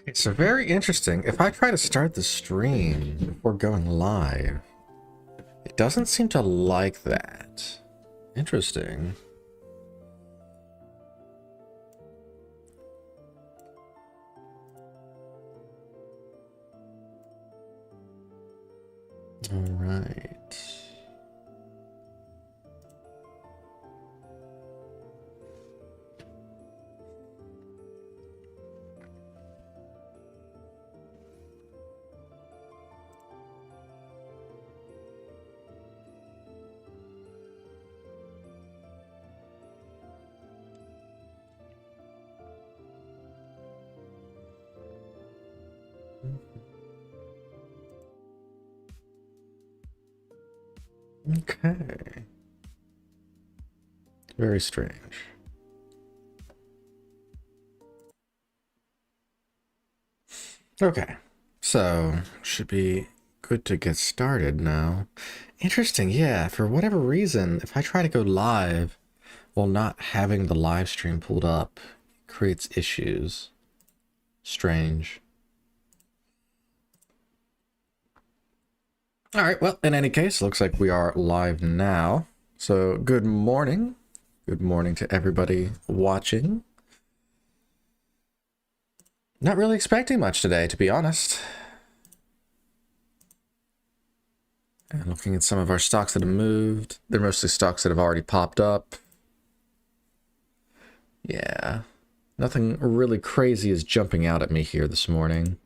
Okay, so very interesting. If I try to start the stream before going live, it doesn't seem to like that. Interesting. All right. Okay. Very strange. Okay, so should be good to get started now. Interesting, yeah, for whatever reason, if I try to go live while not having the live stream pulled up, it creates issues. Strange. All right, well, in any case, looks like we are live now. So good morning. Good morning to everybody watching. Not really expecting much today, to be honest. And looking at some of our stocks that have moved. They're mostly stocks that have already popped up. Yeah. Nothing really crazy is jumping out at me here this morning.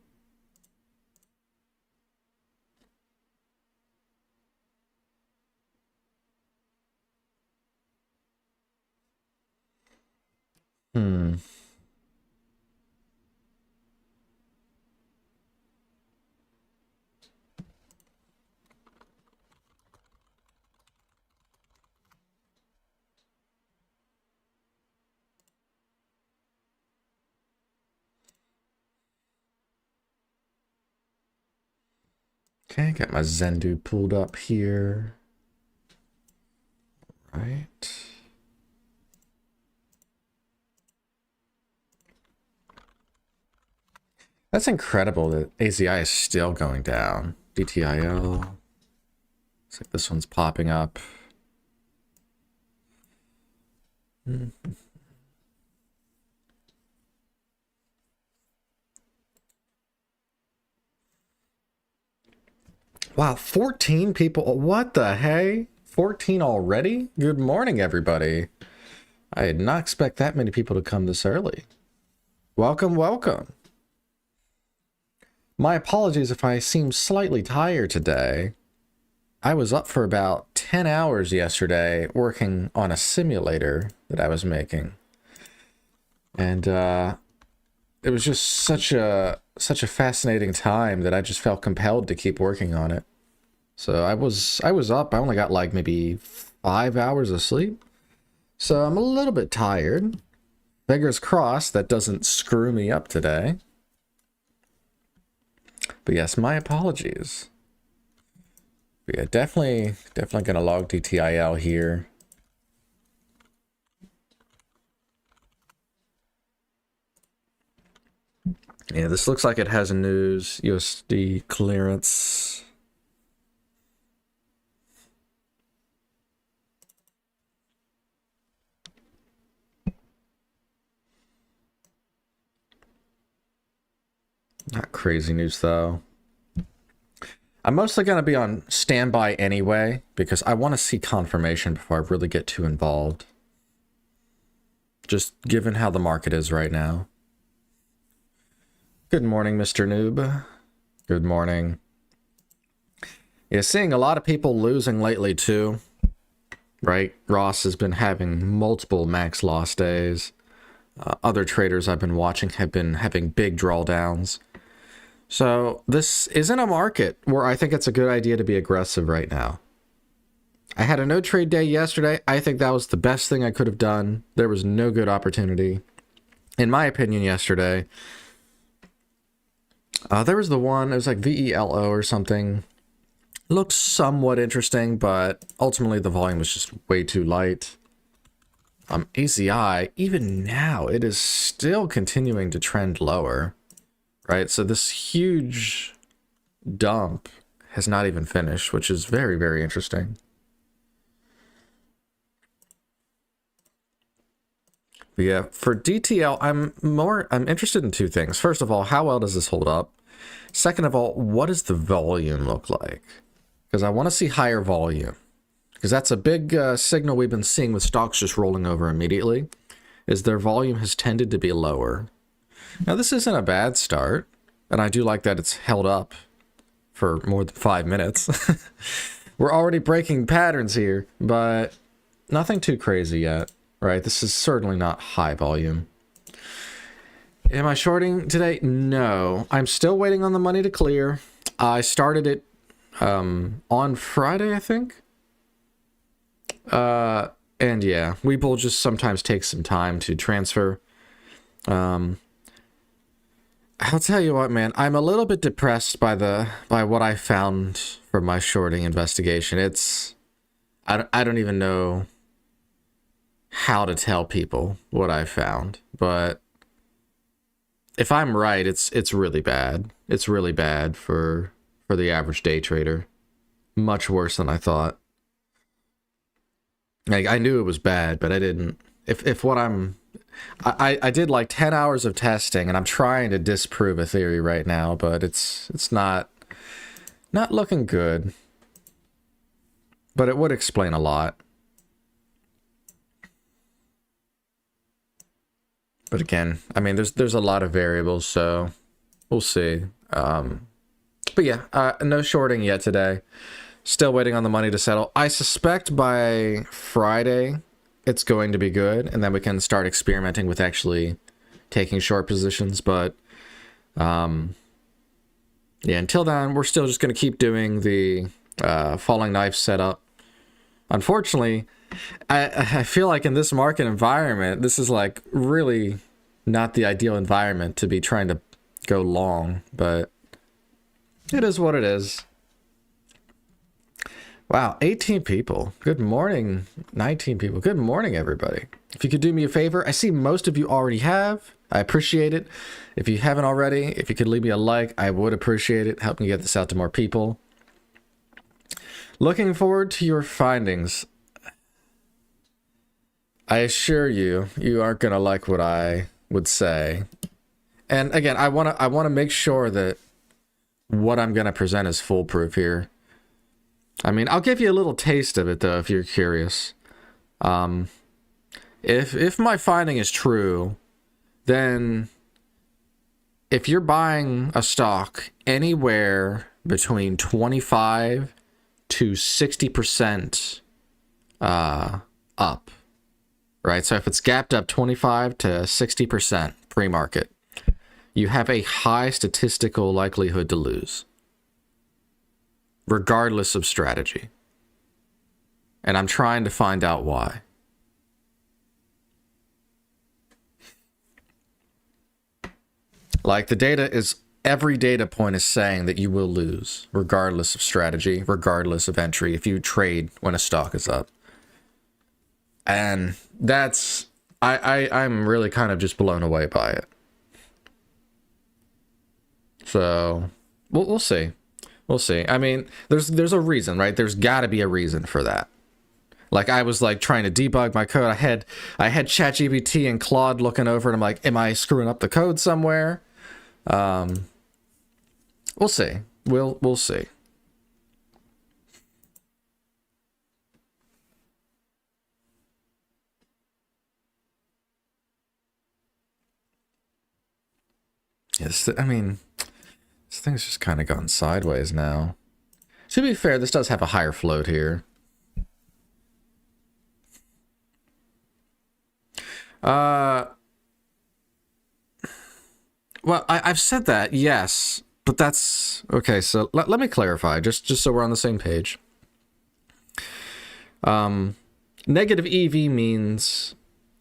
Okay, got my Zendu pulled up here. Right. That's incredible that AZI is still going down. DTIL. Looks like this one's popping up. Wow, 14 people. What the hey? 14 already? Good morning, everybody. I did not expect that many people to come this early. Welcome, welcome. My apologies if I seem slightly tired today. I was up for about 10 hours yesterday working on a simulator that I was making. And it was just such a fascinating time that I just felt compelled to keep working on it. So I was up. I only got like maybe 5 hours of sleep. So I'm a little bit tired. Fingers crossed that doesn't screw me up today. But yes, my apologies. But yeah, definitely gonna log DTIL here. Yeah, this looks like it has a news USD clearance. Not crazy news though. I'm mostly going to be on standby anyway, because I want to see confirmation before I really get too involved. Just given how the market is right now. Good morning, Mr. Noob. Good morning. Yeah, seeing a lot of people losing lately too. Right? Ross has been having multiple max loss days. Other traders I've been watching have been having big drawdowns. So this isn't a market where I think it's a good idea to be aggressive right now. I had a no trade day yesterday. I think that was the best thing I could have done. There was no good opportunity, in my opinion, yesterday. There was the one, it was like VELO or something. Looked somewhat interesting, but ultimately the volume was just way too light. AZI, even now, it is still continuing to trend lower. right? So this huge dump has not even finished, which is very, very interesting. But yeah, for DTL, I'm interested in two things. First of all, how well does this hold up? Second of all, what does the volume look like? Because I want to see higher volume. Because that's a big signal we've been seeing with stocks just rolling over immediately, is their volume has tended to be lower. Now, this isn't a bad start, and I do like that it's held up for more than 5 minutes. We're already breaking patterns here, but nothing too crazy yet, right? This is certainly not high volume. Am I shorting today? No. I'm still waiting on the money to clear. I started it on Friday, I think. And yeah, Webull just sometimes takes some time to transfer. I'll tell you what, man, I'm a little bit depressed by what I found from my shorting investigation. I don't even know how to tell people what I found, but if I'm right, it's really bad. It's really bad for the average day trader. Much worse than I thought. Like, I knew it was bad, but I didn't. I did like 10 hours of testing, and I'm trying to disprove a theory right now, but it's not looking good. But it would explain a lot. But again, I mean, there's a lot of variables, so we'll see. But yeah, no shorting yet today. Still waiting on the money to settle. I suspect by Friday it's going to be good, and then we can start experimenting with actually taking short positions. But yeah, until then, we're still just going to keep doing the falling knife setup. Unfortunately, I feel like in this market environment, this is like really not the ideal environment to be trying to go long, but it is what it is. Wow, 18 people. Good morning, 19 people. Good morning, everybody. If you could do me a favor, I see most of you already have. I appreciate it. If you haven't already, if you could leave me a like, I would appreciate it. Help me get this out to more people. Looking forward to your findings. I assure you, you aren't going to like what I would say. And again, I want to make sure that what I'm going to present is foolproof here. I mean, I'll give you a little taste of it, though, if you're curious. If my finding is true, then if you're buying a stock anywhere between 25 to 60% up, right? So if it's gapped up 25 to 60% pre-market, you have a high statistical likelihood to lose, regardless of strategy. And I'm trying to find out why. Like, the data is, every data point is saying that you will lose, regardless of strategy, regardless of entry, if you trade when a stock is up. And that's, I'm really kind of just blown away by it. So, we'll see. We'll see. I mean, there's a reason, right? There's got to be a reason for that. Like, I was like trying to debug my code. I had ChatGPT and Claude looking over it. I'm like, am I screwing up the code somewhere? We'll see. We'll see. Yes, I mean, this thing's just kind of gone sideways now. To be fair, this does have a higher float here. Well, I've said that, yes, but that's okay. So let me clarify, just so we're on the same page. Negative EV means,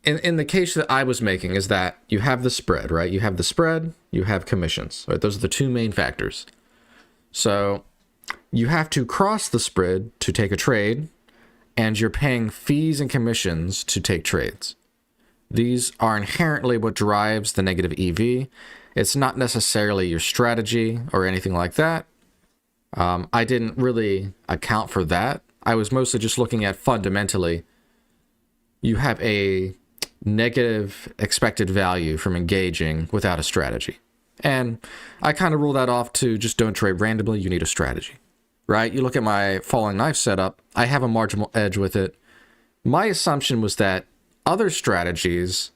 in the case that I was making, is that you have the spread, right? You have the spread, you have commissions, right? Those are the two main factors. So you have to cross the spread to take a trade, and you're paying fees and commissions to take trades. These are inherently what drives the negative EV, It's not necessarily your strategy or anything like that. I didn't really account for that. I was mostly just looking at fundamentally, you have a negative expected value from engaging without a strategy. And I kind of rule that off to just don't trade randomly. You need a strategy, right? You look at my falling knife setup. I have a marginal edge with it. My assumption was that other strategies,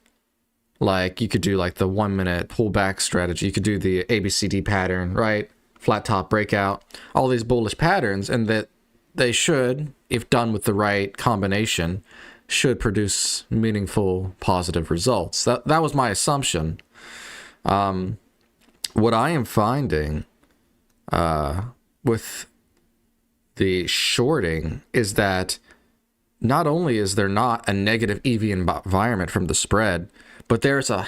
like you could do like the 1 minute pullback strategy, you could do the ABCD pattern, right? Flat top breakout, all these bullish patterns, and that they should, if done with the right combination, should produce meaningful positive results. That was my assumption. What I am finding with the shorting is that not only is there not a negative EV environment from the spread, but there's a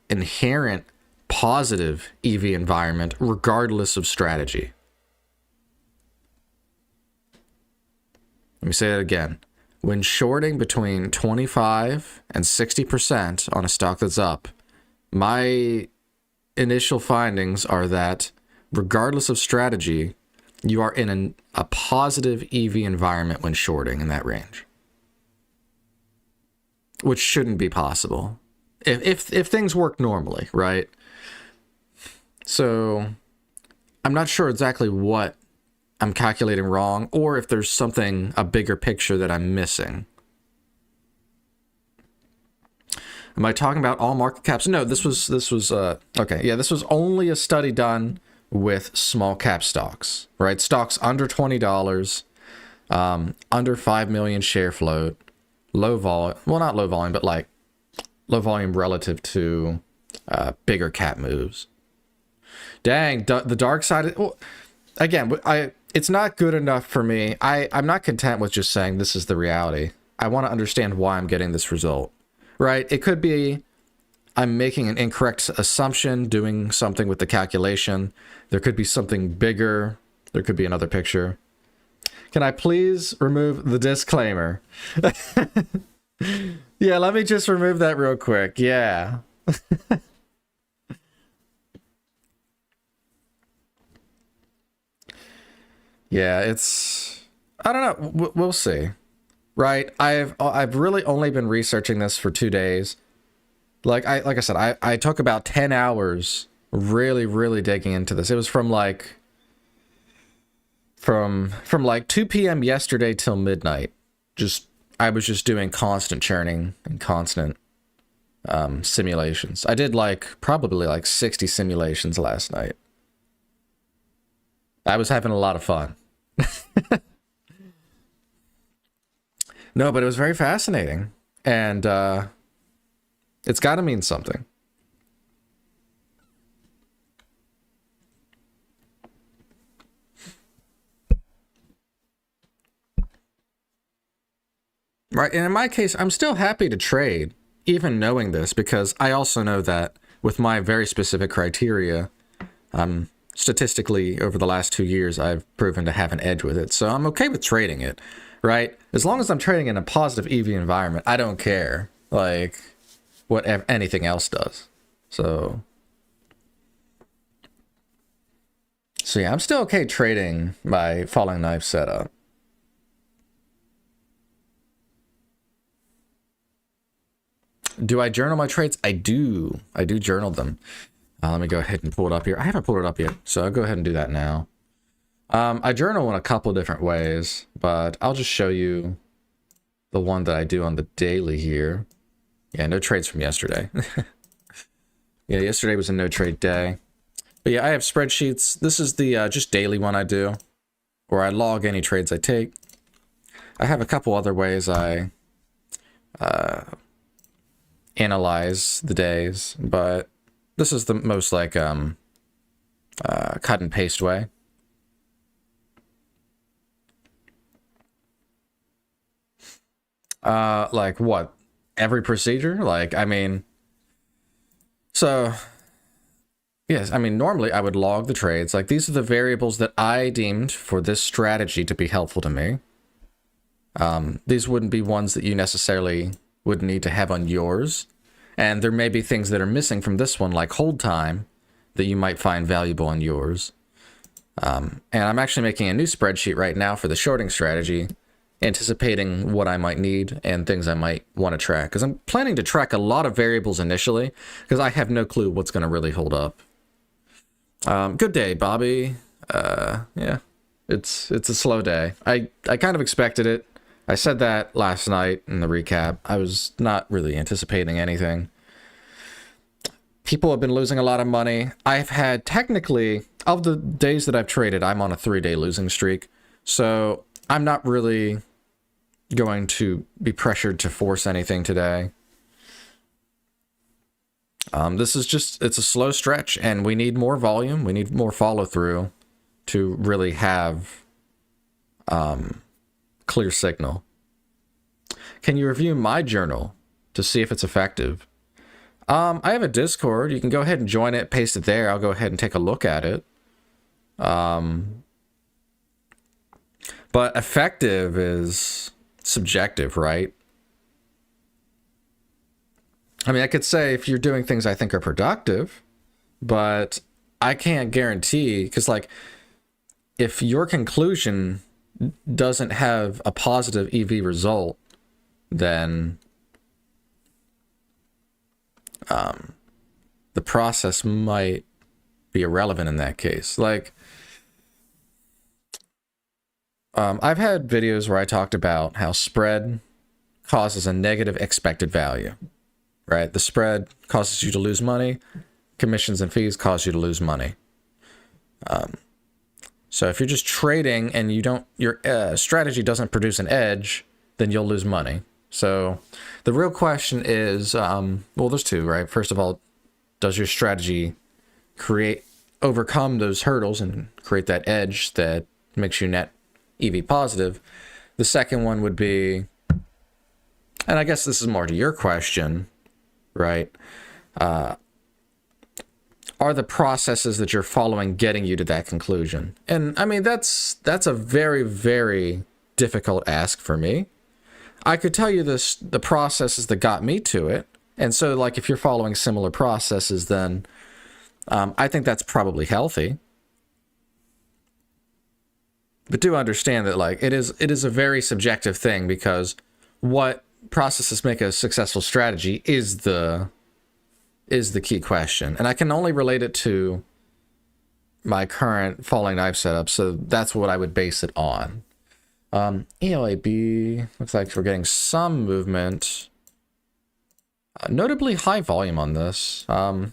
inherent positive EV environment regardless of strategy. Let me say that again. When shorting between 25 and 60% on a stock that's up, my initial findings are that regardless of strategy, you are in a positive EV environment when shorting in that range, which shouldn't be possible if things work normally, right? So I'm not sure exactly what I'm calculating wrong, or if there's something, a bigger picture that I'm missing. Am I talking about all market caps? No, this was okay. Yeah, this was only a study done with small cap stocks, right? Stocks under $20, under 5 million share float, low volume. Well, not low volume, but like low volume relative to bigger cap moves. Dang, the dark side. Well, again, it's not good enough for me. I'm not content with just saying this is the reality. I want to understand why I'm getting this result, right? It could be I'm making an incorrect assumption, doing something with the calculation. There could be something bigger. There could be another picture. Can I please remove the disclaimer? Yeah, let me just remove that real quick. Yeah. Yeah, it's, I don't know. We'll see. Right? I've really only been researching this for 2 days. Like I said, I took about 10 hours really digging into this. It was from like 2 p.m. yesterday till midnight. I was just doing constant churning and constant simulations. I did probably 60 simulations last night. I was having a lot of fun. No, but it was very fascinating. And it's got to mean something. Right, and in my case, I'm still happy to trade, even knowing this, because I also know that with my very specific criteria, statistically, over the last 2 years, I've proven to have an edge with it. So I'm okay with trading it, right? As long as I'm trading in a positive EV environment, I don't care, what anything else does. So yeah, I'm still okay trading my falling knife setup. Do I journal my trades? I do. I do journal them. Let me go ahead and pull it up here. I haven't pulled it up yet, so I'll go ahead and do that now. I journal in a couple different ways, but I'll just show you the one that I do on the daily here. Yeah, no trades from yesterday. Yeah, yesterday was a no trade day. But yeah, I have spreadsheets. This is the just daily one I do, where I log any trades I take. I have a couple other ways I analyze the days, but this is the most cut and paste way. Like what? Every procedure? So yes, normally I would log the trades. These are the variables that I deemed for this strategy to be helpful to me. These wouldn't be ones that you necessarily would need to have on yours. And there may be things that are missing from this one, like hold time, that you might find valuable in yours. And I'm actually making a new spreadsheet right now for the shorting strategy, anticipating what I might need and things I might want to track. Because I'm planning to track a lot of variables initially, because I have no clue what's going to really hold up. Good day, Bobby. Yeah, it's a slow day. I kind of expected it. I said that last night in the recap. I was not really anticipating anything. People have been losing a lot of money. I've had, technically, of the days that I've traded, I'm on a 3-day losing streak. So I'm not really going to be pressured to force anything today. This is just, it's a slow stretch, and we need more volume. We need more follow through to really have clear signal. Can you review my journal to see if it's effective? I have a Discord. You can go ahead and join it, paste it there. I'll go ahead and take a look at it. But effective is subjective, right? I mean, I could say if you're doing things I think are productive, but I can't guarantee, because like, if your conclusion doesn't have a positive EV result, then the process might be irrelevant in that case. Like, I've had videos where I talked about how spread causes a negative expected value, right? The spread causes you to lose money. Commissions and fees cause you to lose money. So if you're just trading and you don't, your strategy doesn't produce an edge, then you'll lose money. So the real question is, well, there's two, right? First of all, does your strategy overcome those hurdles and create that edge that makes you net EV positive? The second one would be, and I guess this is more to your question, right? Are the processes that you're following getting you to that conclusion? And I mean, that's a very, very difficult ask for me. I could tell you the processes that got me to it. And so like, if you're following similar processes, then I think that's probably healthy. But do understand that like, it is a very subjective thing, because what processes make a successful strategy is the key question. And I can only relate it to my current falling knife setup, so that's what I would base it on. ELAB, looks like we're getting some movement. Notably high volume on this.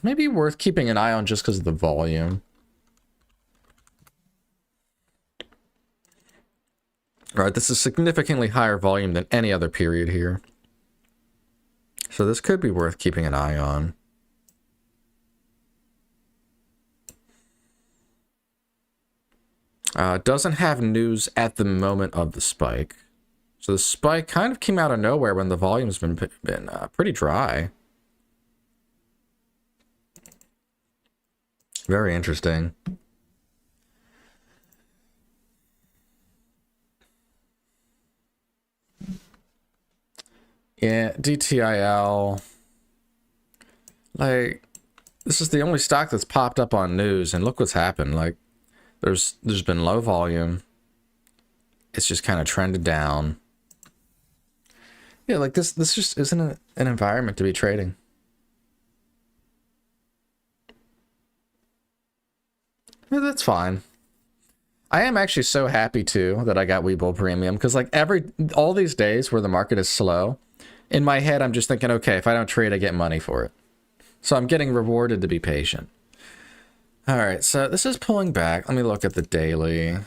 Maybe worth keeping an eye on just because of the volume. All right, this is significantly higher volume than any other period here. So this could be worth keeping an eye on. Doesn't have news at the moment of the spike. So the spike kind of came out of nowhere when the volume's been pretty dry. Very interesting. Yeah, DTIL. Like, this is the only stock that's popped up on news, and look what's happened. Like, there's been low volume. It's just kind of trended down. Yeah, like this just isn't an environment to be trading. Yeah, that's fine. I am actually so happy too that I got Webull Premium, because like all these days where the market is slow, in my head I'm just thinking, okay, if I don't trade, I get money for it. So I'm getting rewarded to be patient. All right, so this is pulling back. Let me look at the daily.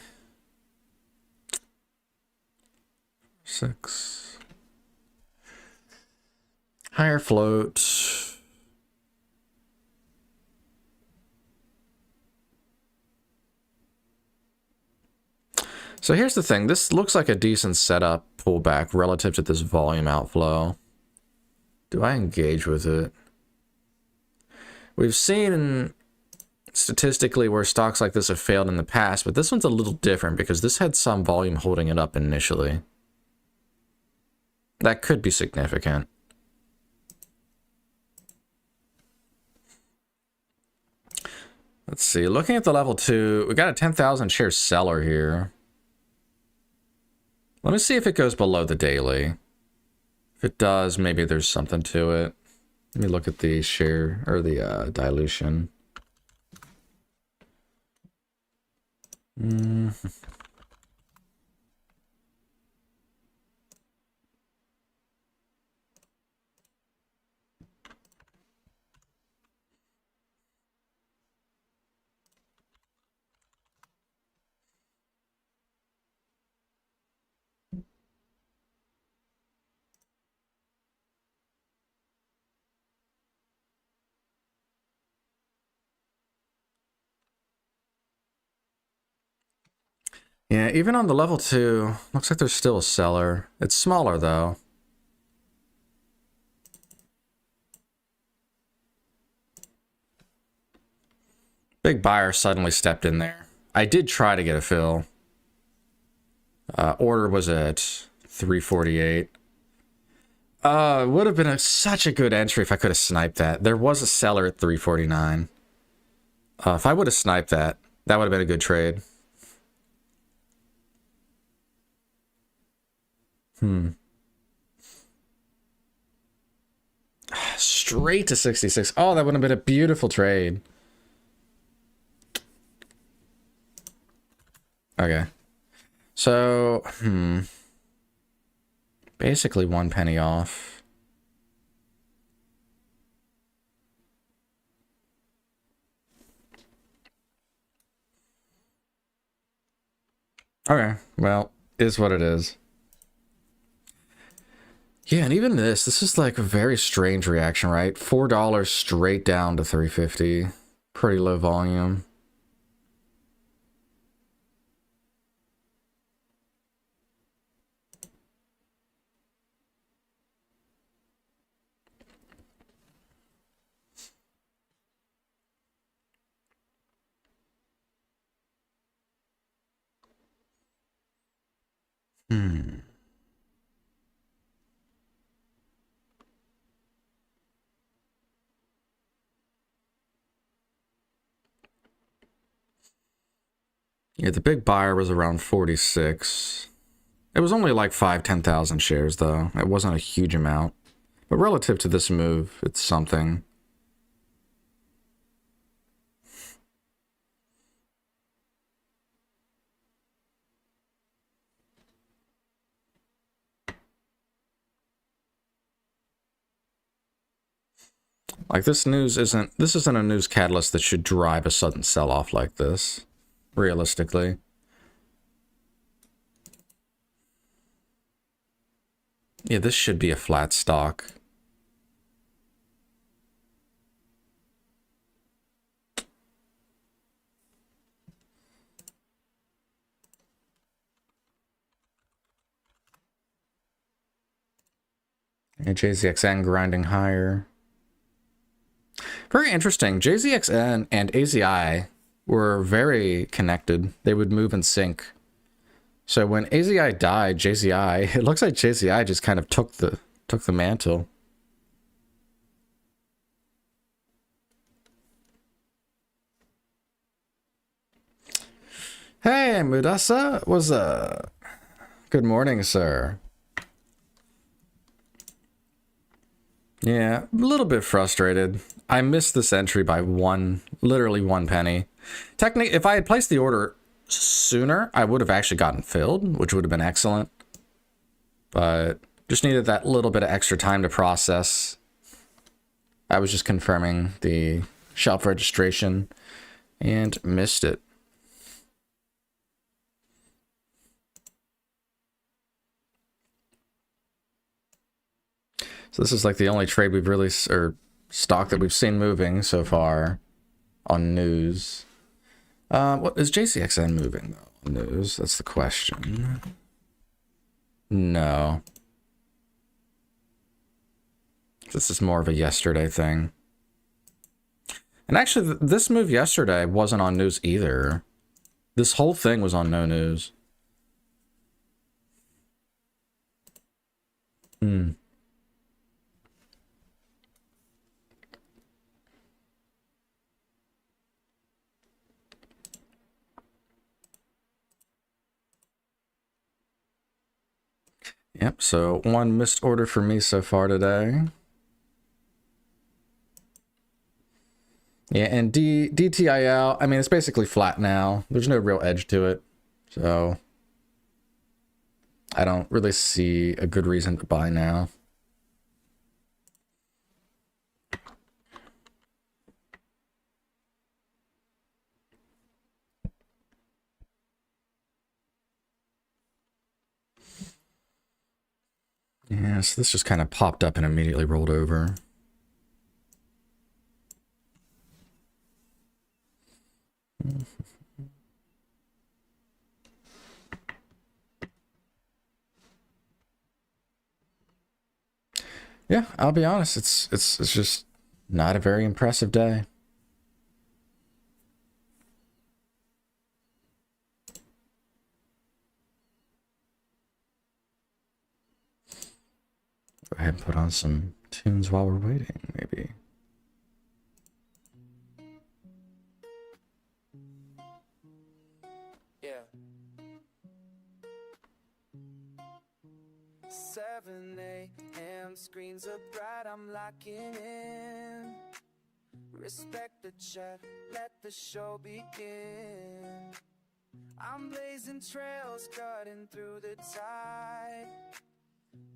6. Higher float. So here's the thing. This looks like a decent setup pullback relative to this volume outflow. Do I engage with it? We've seen statistically where stocks like this have failed in the past, but this one's a little different because this had some volume holding it up initially. That could be significant. Let's see. Looking at the level 2, we got a 10,000 share seller here. Let me see if it goes below the daily. If it does, maybe there's something to it. Let me look at the share or the dilution. Yeah, even on the level 2, looks like there's still a seller. It's smaller though. Big buyer suddenly stepped in there. I did try to get a fill. Order was at 348. Would have been such a good entry if I could have sniped that. There was a seller at 349. If I would have sniped that, that would have been a good trade. Straight to 66. Oh, that would have been a beautiful trade. Okay. So, basically 1 penny off. Okay, well, is what it is. Yeah, and even this is like a very strange reaction, right? $4 straight down to 350. Pretty low volume. Yeah, the big buyer was around 46. It was only like 10,000 shares, though. It wasn't a huge amount. But relative to this move, it's something. Like, this isn't a news catalyst that should drive a sudden sell-off like this, realistically. Yeah, this should be a flat stock. And JZXN grinding higher. Very interesting. JZXN and AZI were very connected. They would move in sync. So when AZI died, JZI, it looks like JZI just kind of took the mantle. Hey, Mudasa, what's up? Good morning, sir. Yeah, a little bit frustrated. I missed this entry by literally 1 penny. Technically, if I had placed the order sooner, I would have actually gotten filled, which would have been excellent. But just needed that little bit of extra time to process. I was just confirming the shelf registration and missed it. So this is like the only trade we've really, or stock that we've seen moving so far on news. What is JCXN moving though on news? That's the question. No. This is more of a yesterday thing. And actually, this move yesterday wasn't on news either. This whole thing was on no news. Yep, so one missed order for me so far today. Yeah, and DTIL, I mean, it's basically flat now. There's no real edge to it. So I don't really see a good reason to buy now. Yeah, so this just kind of popped up and immediately rolled over. Yeah, I'll be honest, it's just not a very impressive day. Go ahead and put on some tunes while we're waiting, maybe. Yeah. 7 a.m. screens are bright, I'm locking in. Respect the chat, let the show begin. I'm blazing trails, cutting through the tide.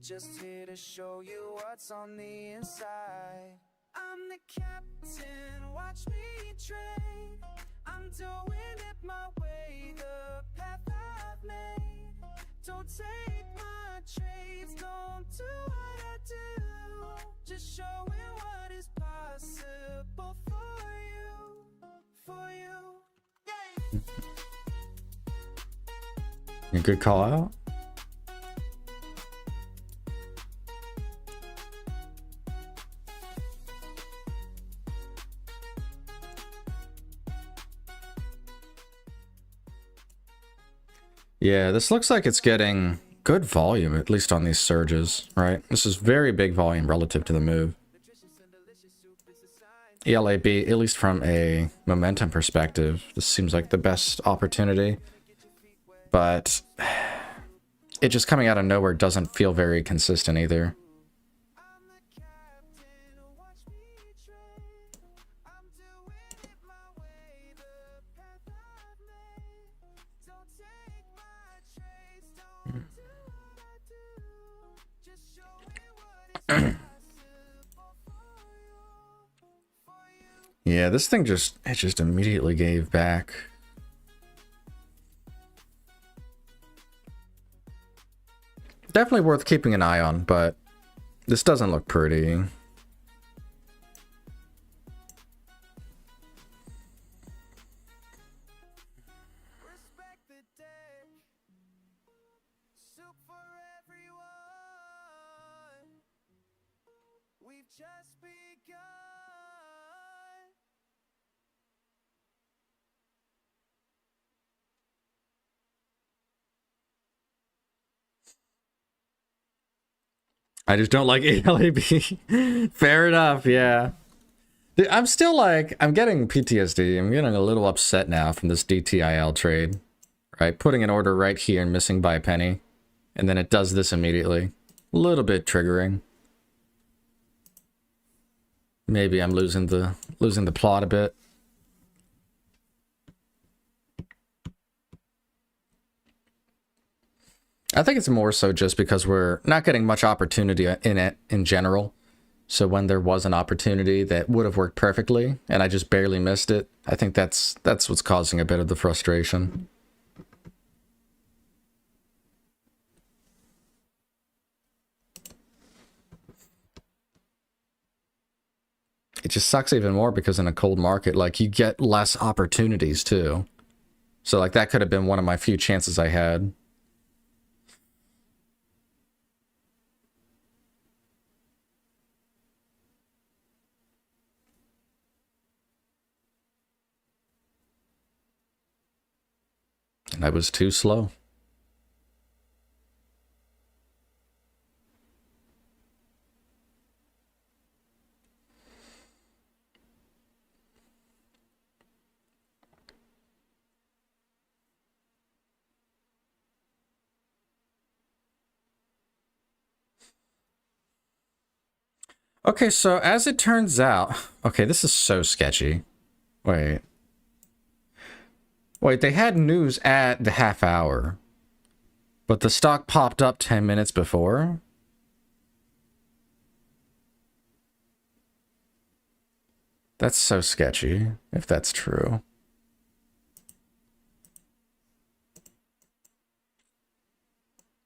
Just here to show you what's on the inside. I'm the captain, watch me train. I'm doing it my way, the path I've made. Don't take my trades, don't do what I do. Just showing what is possible for you, for you. A good call out. Yeah, this looks like it's getting good volume, at least on these surges, right? This is very big volume relative to the move. ELAB, at least from a momentum perspective, this seems like the best opportunity. But it just coming out of nowhere doesn't feel very consistent either. Yeah, this thing just immediately gave back. Definitely worth keeping an eye on, but this doesn't look pretty. I just don't like ALAB. Fair enough, yeah. Dude, I'm still like, I'm getting PTSD. I'm getting a little upset now from this DTIL trade. Right? Putting an order right here and missing by a penny. And then it does this immediately. A little bit triggering. Maybe I'm losing the plot a bit. I think it's more so just because we're not getting much opportunity in it in general. So when there was an opportunity that would have worked perfectly, and I just barely missed it, I think that's what's causing a bit of the frustration. It just sucks even more because in a cold market, like, you get less opportunities too. So like that could have been one of my few chances I had. And I was too slow. Okay, so as it turns out... Okay, this is so sketchy. Wait. Wait, they had news at the half hour. But the stock popped up 10 minutes before? That's so sketchy, if that's true.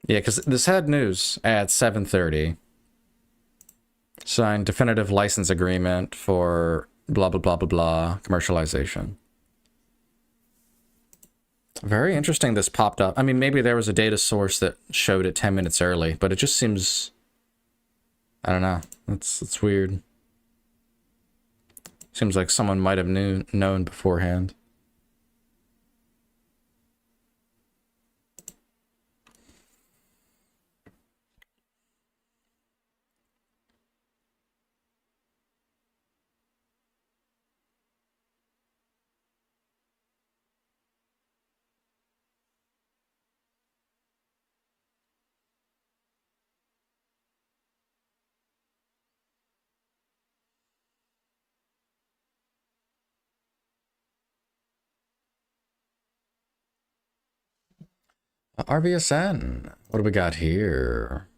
Yeah, because this had news at 7:30. Signed definitive license agreement for blah, blah, blah, blah, blah, commercialization. Very interesting this popped up. I mean, maybe there was a data source that showed it 10 minutes early, but it just seems... I don't know. It's weird. Seems like someone might have known beforehand. RBSN. What do we got here?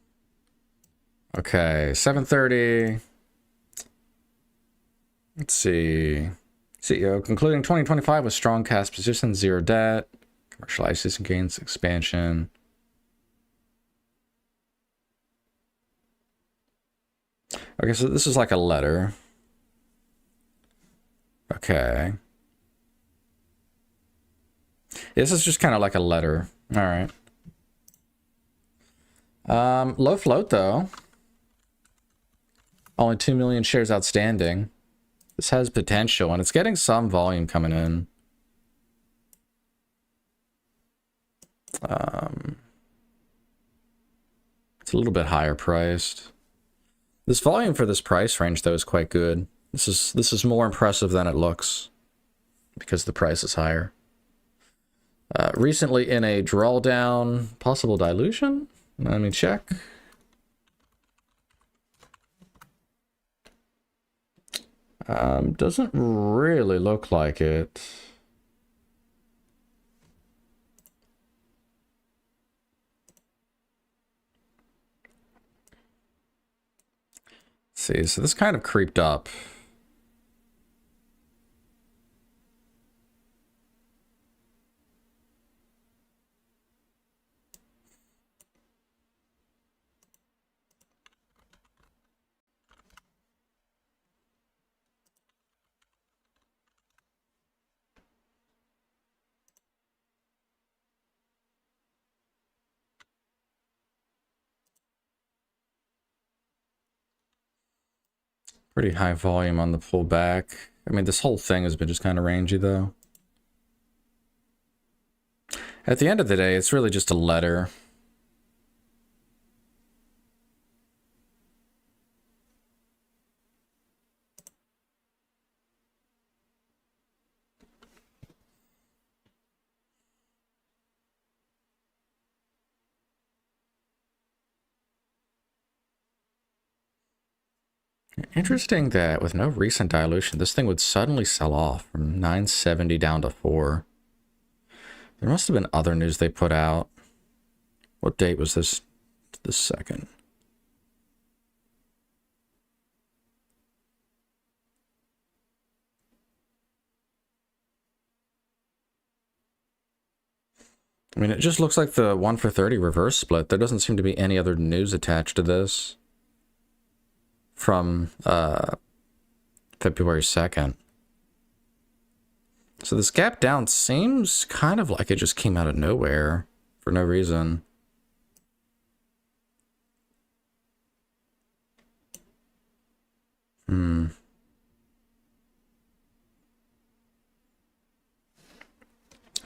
Okay, 7:30. Let's see. CEO concluding 2025 with strong cash position, zero debt, commercial licensing gains, expansion. Okay, so this is like a letter. Okay. This is just kind of like a letter. All right. Low float though. Only 2 million shares outstanding. This has potential, and it's getting some volume coming in. It's a little bit higher priced. This volume for this price range, though, is quite good. This is more impressive than it looks because the price is higher. Recently in a drawdown, possible dilution? Let me check. Doesn't really look like it. Let's see, so this kind of creeped up. Pretty high volume on the pullback. I mean, this whole thing has been just kind of rangy, though. At the end of the day, it's really just a letter. Interesting that with no recent dilution, this thing would suddenly sell off from 970 down to 4. There must have been other news they put out. What date was this? The 2nd. I mean, it just looks like the 1 for 30 reverse split. There doesn't seem to be any other news attached to this from February 2nd. So this gap down seems kind of like it just came out of nowhere for no reason.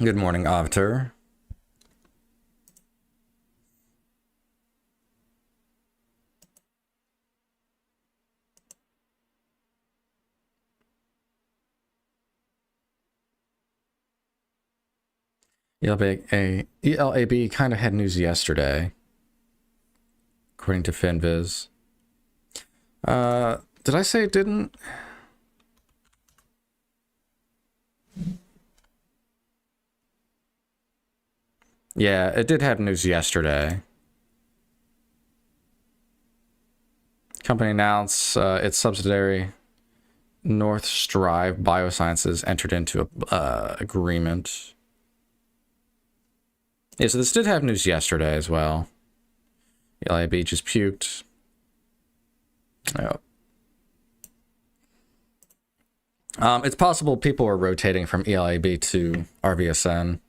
Good morning, Avtar. ELAB kind of had news yesterday, according to FinViz. Did I say it didn't? Yeah, it did have news yesterday. Company announced its subsidiary North Strive Biosciences entered into a agreement. Yeah, so this did have news yesterday as well. LIB just puked. Yep. It's possible people are rotating from ELIB to RVSN.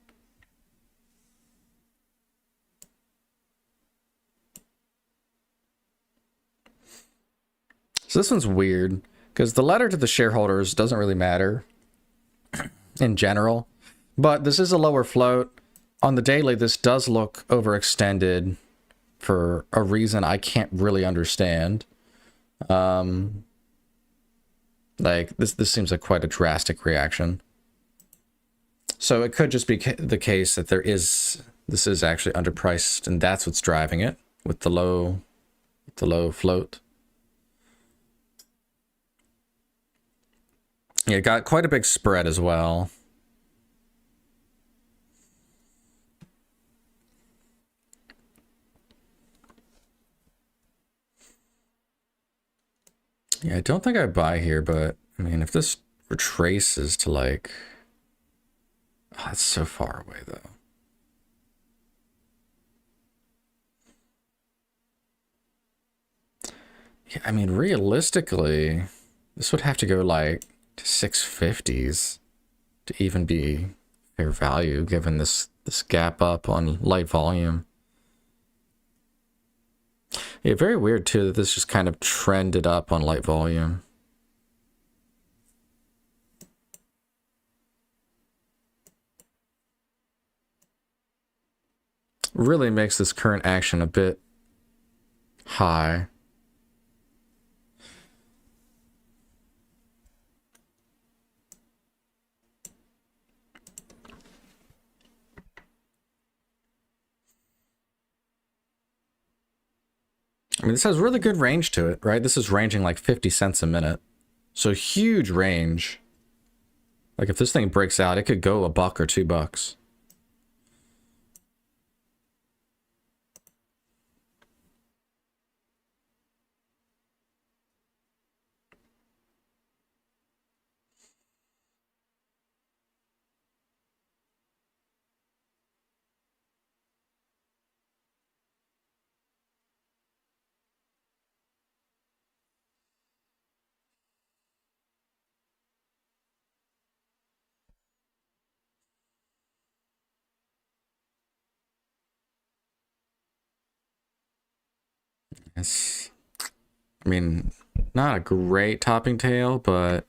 So this one's weird because the letter to the shareholders doesn't really matter in general, but this is a lower float. On the daily, this does look overextended for a reason I can't really understand. Like this seems like quite a drastic reaction. So it could just be the case that this is actually underpriced, and that's what's driving it with the low float. Yeah, it got quite a big spread as well. Yeah, I don't think I buy here, but I mean, if this retraces to like, oh, that's so far away though. Yeah, I mean, realistically, this would have to go like to 650s to even be fair value, given this gap up on light volume. Yeah, very weird too that this just kind of trended up on light volume. Really makes this current action a bit high. I mean, this has really good range to it, right? This is ranging like 50 cents a minute. So huge range. Like if this thing breaks out, it could go $1 or $2. It's, I mean, not a great topping tail, but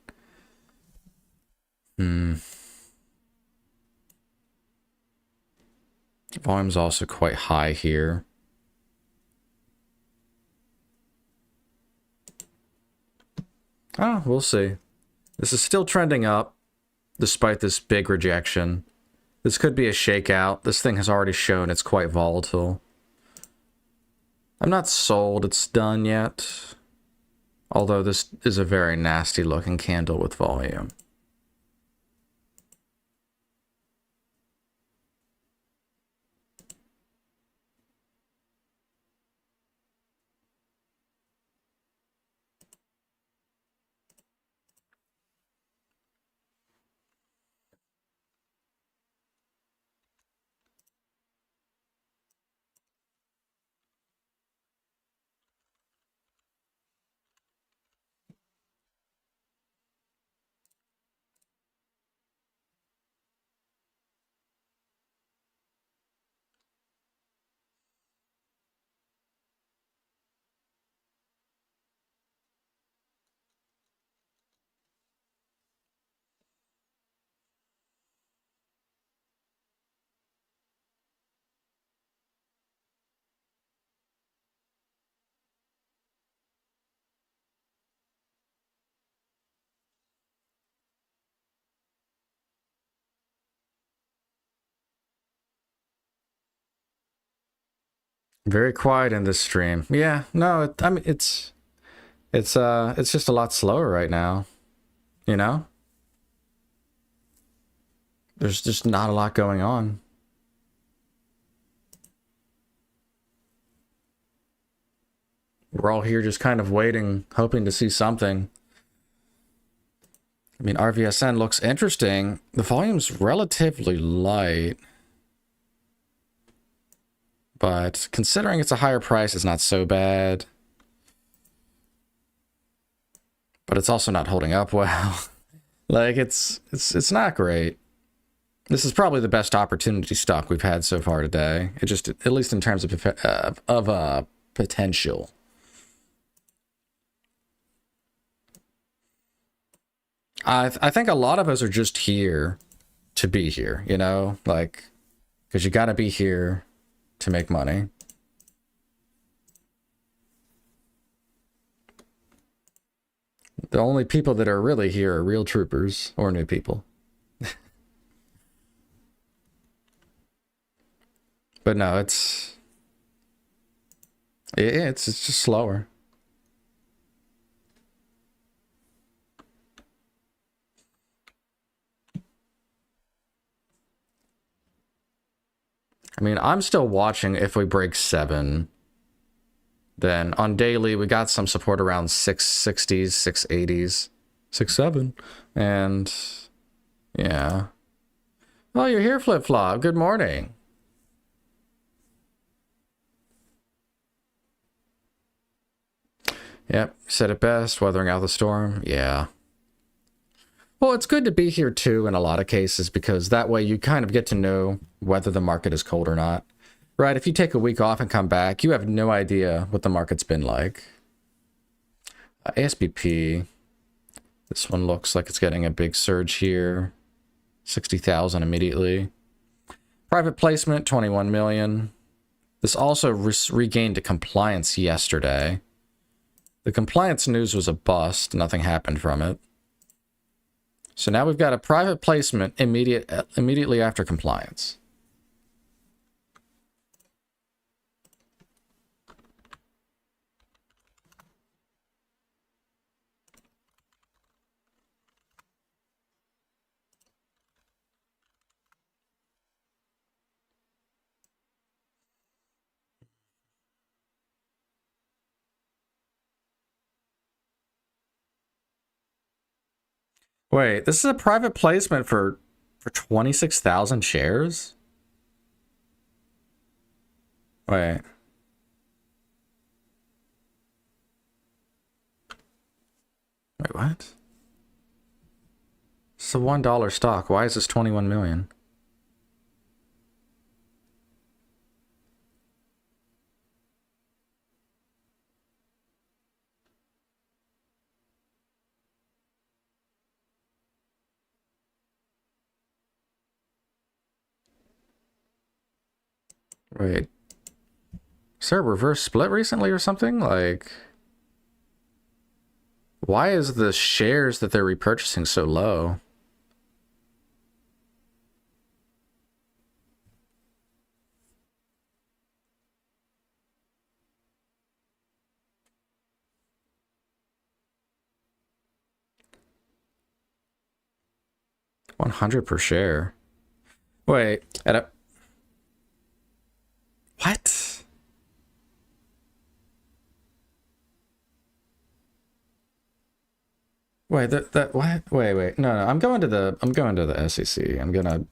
volume's also quite high here. Oh, we'll see. This is still trending up, despite this big rejection. This could be a shakeout. This thing has already shown it's quite volatile. I'm not sold it's done yet, although this is a very nasty looking candle with volume. Very quiet in this stream. Yeah, no, I mean, it's It's just a lot slower right now, you know? There's just not a lot going on. We're all here just kind of waiting, hoping to see something. I mean, RVSN looks interesting. The volume's relatively light. But considering it's a higher price, it's not so bad. But it's also not holding up well. Like, it's not great. This is probably the best opportunity stock we've had so far today. It just, at least in terms of potential. I think a lot of us are just here to be here, you know? Like, because you got to be here to make money. The only people that are really here are real troopers or new people. But no, it's just slower. I mean, I'm still watching if we break 7. Then on daily, we got some support around 660s, 680s, 67. And yeah. Oh, you're here, Flip Flop. Good morning. Yep, said it best, weathering out the storm. Yeah. Well, it's good to be here too in a lot of cases because that way you kind of get to know whether the market is cold or not. Right? If you take a week off and come back, you have no idea what the market's been like. ASBP. This one looks like it's getting a big surge here. 60,000 immediately. Private placement, 21 million. This also regained a compliance yesterday. The compliance news was a bust. Nothing happened from it. So now we've got a private placement immediately after compliance. Wait, this is a private placement for 26,000 shares? Wait. Wait, what? It's a $1 stock. Why is this 21 million? Wait. Is there a reverse split recently or something? Like, why is the shares that they're repurchasing so low? $100 per share. Wait, at a... What? Wait, what? Wait. No, I'm going to the SEC.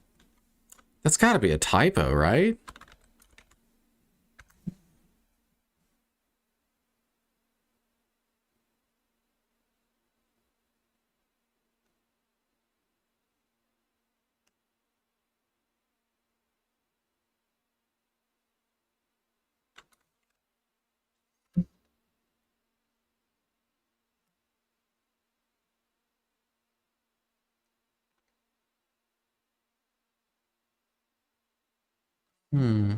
That's gotta be a typo, right? Hmm.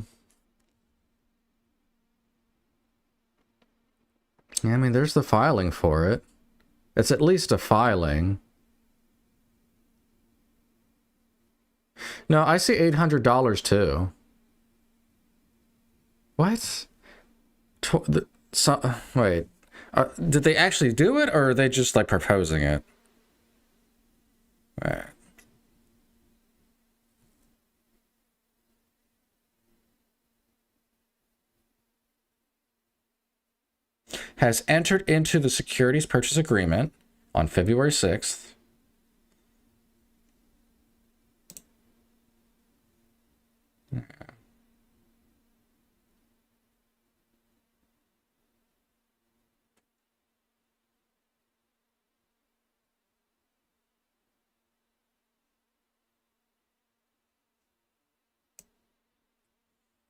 Yeah, I mean, there's the filing for it. It's at least a filing. No, I see $800 too. What? Wait. Did they actually do it, or are they just like proposing it? Alright. Has entered into the securities purchase agreement on February 6th.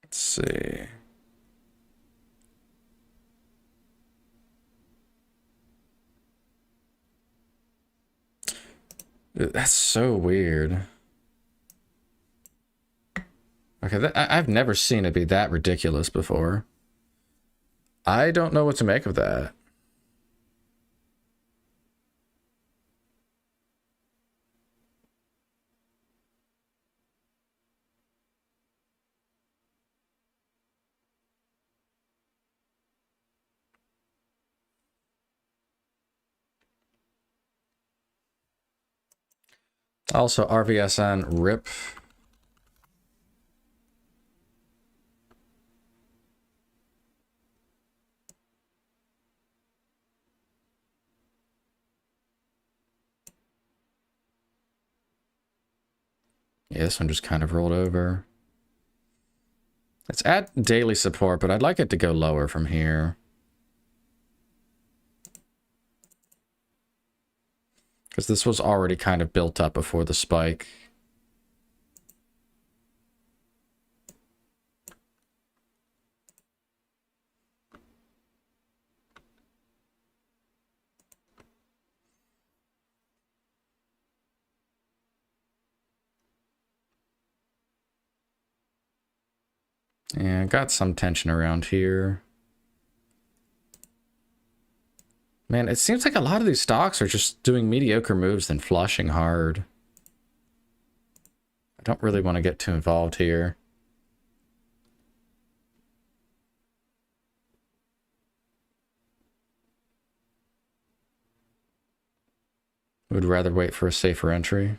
Let's see. That's so weird. Okay, I've never seen it be that ridiculous before. I don't know what to make of that. Also, RVSN RIP. Yeah, this one just kind of rolled over. It's at daily support, but I'd like it to go lower from here. Because this was already kind of built up before the spike. Yeah, got some tension around here. Man, it seems like a lot of these stocks are just doing mediocre moves then flushing hard. I don't really want to get too involved here. Would rather wait for a safer entry.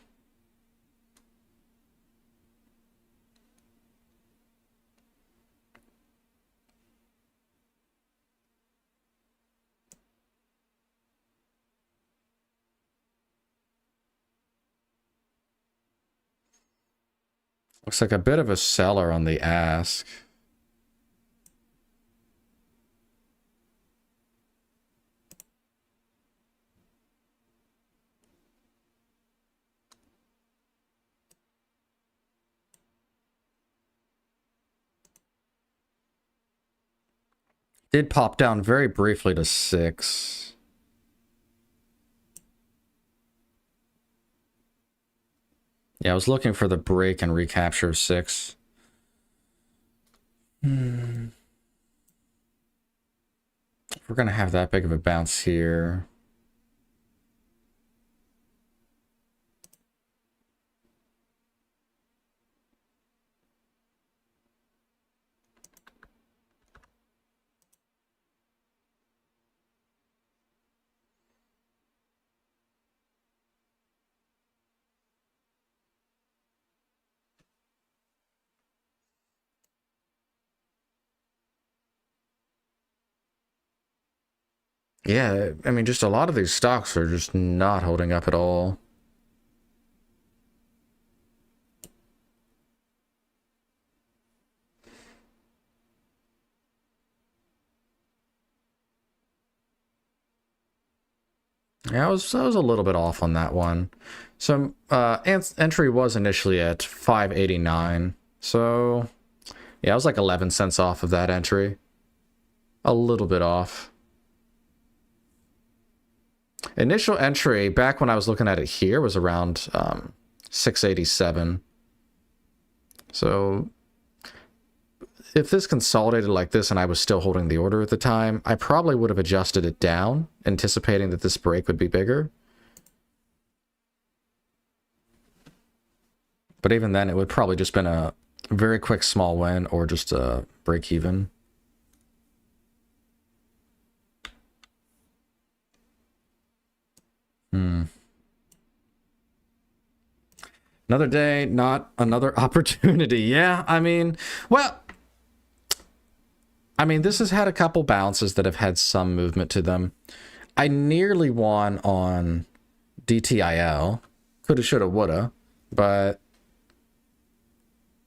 Looks like a bit of a seller on the ask. Did pop down very briefly to 6. Yeah, I was looking for the break and recapture of 6. We're going to have that big of a bounce here. Yeah, I mean, just a lot of these stocks are just not holding up at all. Yeah, I was a little bit off on that one. So entry was initially at 589. So yeah, I was like 11 cents off of that entry. A little bit off. Initial entry back when I was looking at it here was around 687. So if this consolidated like this and I was still holding the order at the time, I probably would have adjusted it down, anticipating that this break would be bigger. But even then, it would probably just been a very quick small win or just a break even. Another day, not another opportunity. Yeah, I mean, well, this has had a couple bounces that have had some movement to them. I nearly won on DTIL. Coulda, shoulda, woulda. But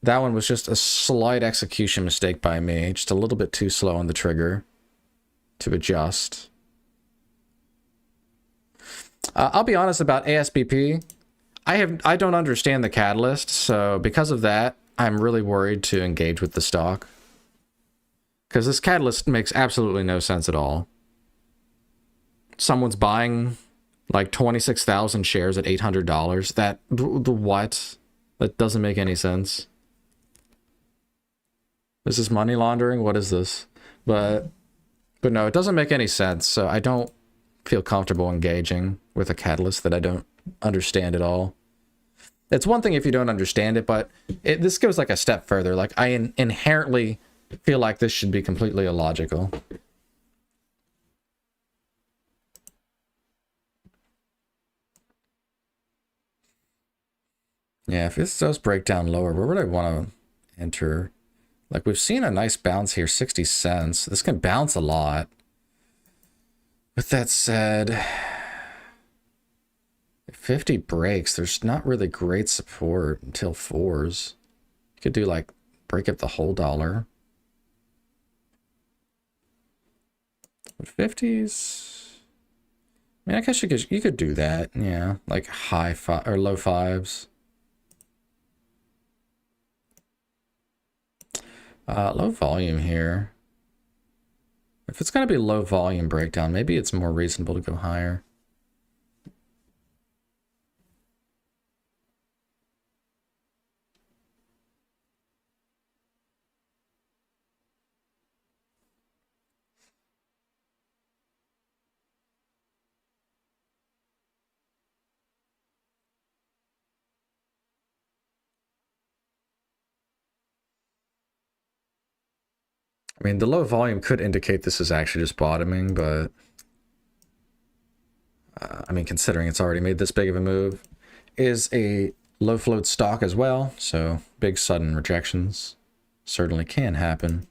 that one was just a slight execution mistake by me. Just a little bit too slow on the trigger to adjust. I'll be honest about ASBP. I don't understand the catalyst, so because of that, I'm really worried to engage with the stock. Because this catalyst makes absolutely no sense at all. Someone's buying like 26,000 shares at $800. The what? That doesn't make any sense. This is money laundering? What is this? But no, it doesn't make any sense, so I don't feel comfortable engaging with a catalyst that I don't understand at all. It's one thing if you don't understand it, but this goes like a step further. Like, I inherently feel like this should be completely illogical. Yeah, if this does break down lower, where would I want to enter? Like, we've seen a nice bounce here, 60 cents. This can bounce a lot. With that said, if 50 breaks, there's not really great support until 4s. You could do, like, break up the whole dollar. But 50s... I mean, I guess you could do that, yeah. Like, high five or low 5s. Low volume here. If it's going to be low volume breakdown, maybe it's more reasonable to go higher. I mean, the low volume could indicate this is actually just bottoming, but I mean, considering it's already made this big of a move, is a low float stock as well, so big sudden rejections certainly can happen.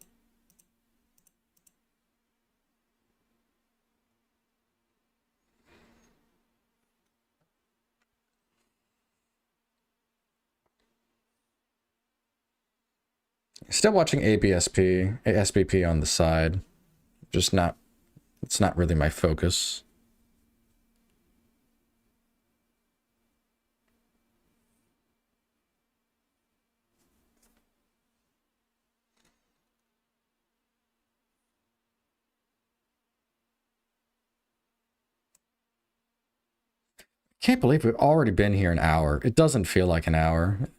Still watching ASBP on the side. Just not, it's not really my focus. Can't believe we've already been here an hour. It doesn't feel like an hour.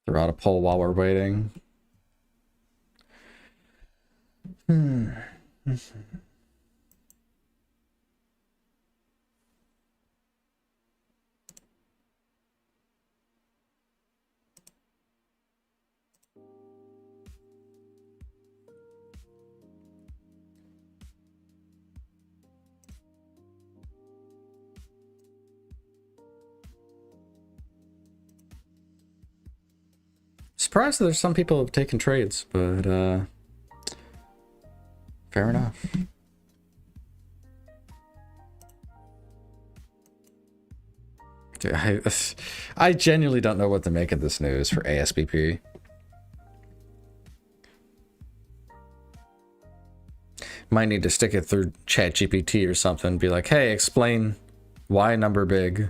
Throw out a poll while we're waiting. Surprised that there's some people who have taken trades, but fair enough. Dude, I genuinely don't know what to make of this news for ASBP. Might need to stick it through ChatGPT or something. Be like, hey, explain why number big.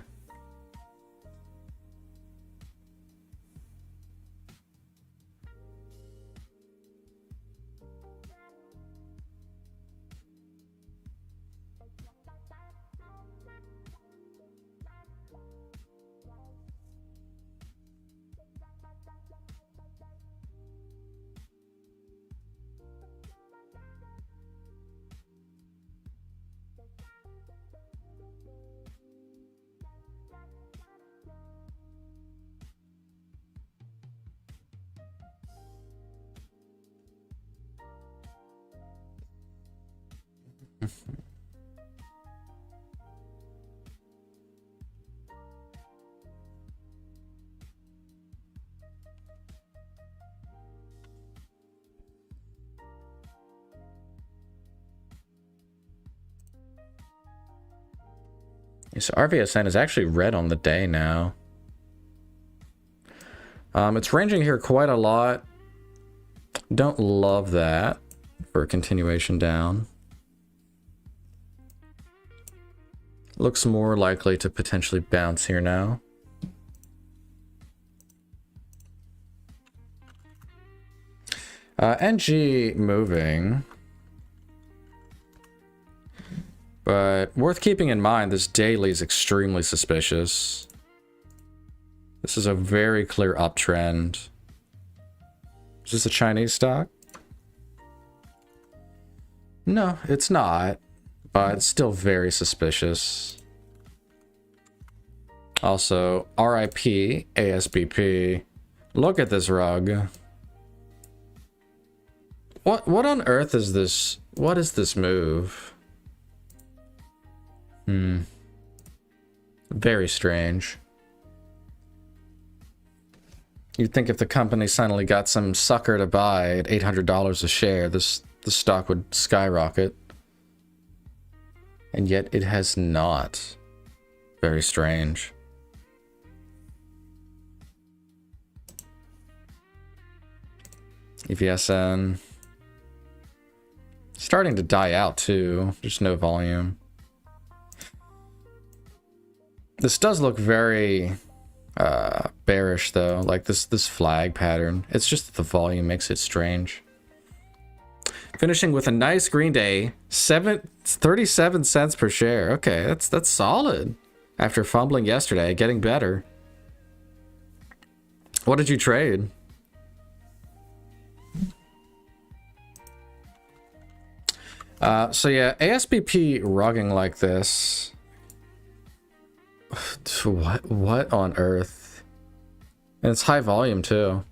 So RVSN is actually red on the day now. It's ranging here quite a lot. Don't love that for a continuation down. Looks more likely to potentially bounce here now. NG moving. But worth keeping in mind, this daily is extremely suspicious. This is a very clear uptrend. Is this a Chinese stock? No, it's not. But it's still very suspicious. Also, RIP, ASBP. Look at this rug. What on earth is this? What is this move? Very strange. You'd think if the company suddenly got some sucker to buy at $800 a share, the stock would skyrocket. And yet it has not. Very strange. EVSN. Starting to die out too. There's no volume. This does look very bearish though, like this flag pattern. It's just that the volume makes it strange. Finishing with a nice green day, 37 cents per share. Okay, that's solid. After fumbling yesterday, getting better. What did you trade? So yeah, ASBP rugging like this. What on earth? And it's high volume too.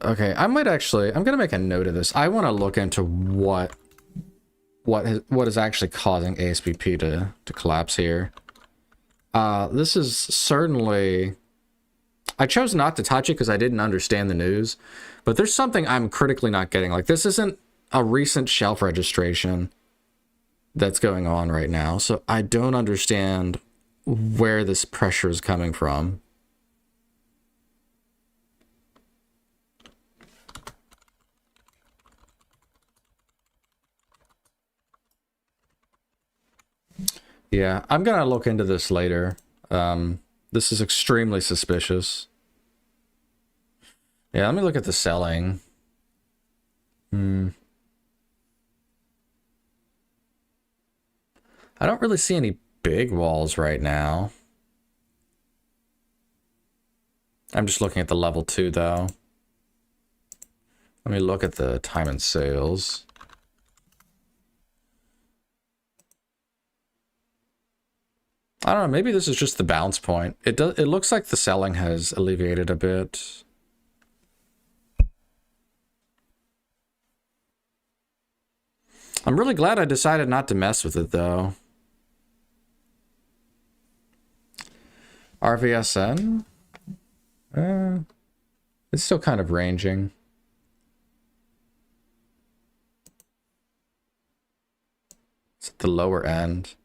Okay, I'm gonna make a note of this. I want to look into what is actually causing ASBP to collapse here. This is certainly... I chose not to touch it because I didn't understand the news, but there's something I'm critically not getting. Like, this isn't a recent shelf registration that's going on right now, so I don't understand where this pressure is coming from. Yeah, I'm gonna look into this later. This is extremely suspicious. Yeah, let me look at the selling. I don't really see any big walls right now. I'm just looking at the level 2 though. Let me look at the time and sales. I don't know, maybe this is just the bounce point. It looks like the selling has alleviated a bit. I'm really glad I decided not to mess with it though. RVSN? It's still kind of ranging. It's at the lower end.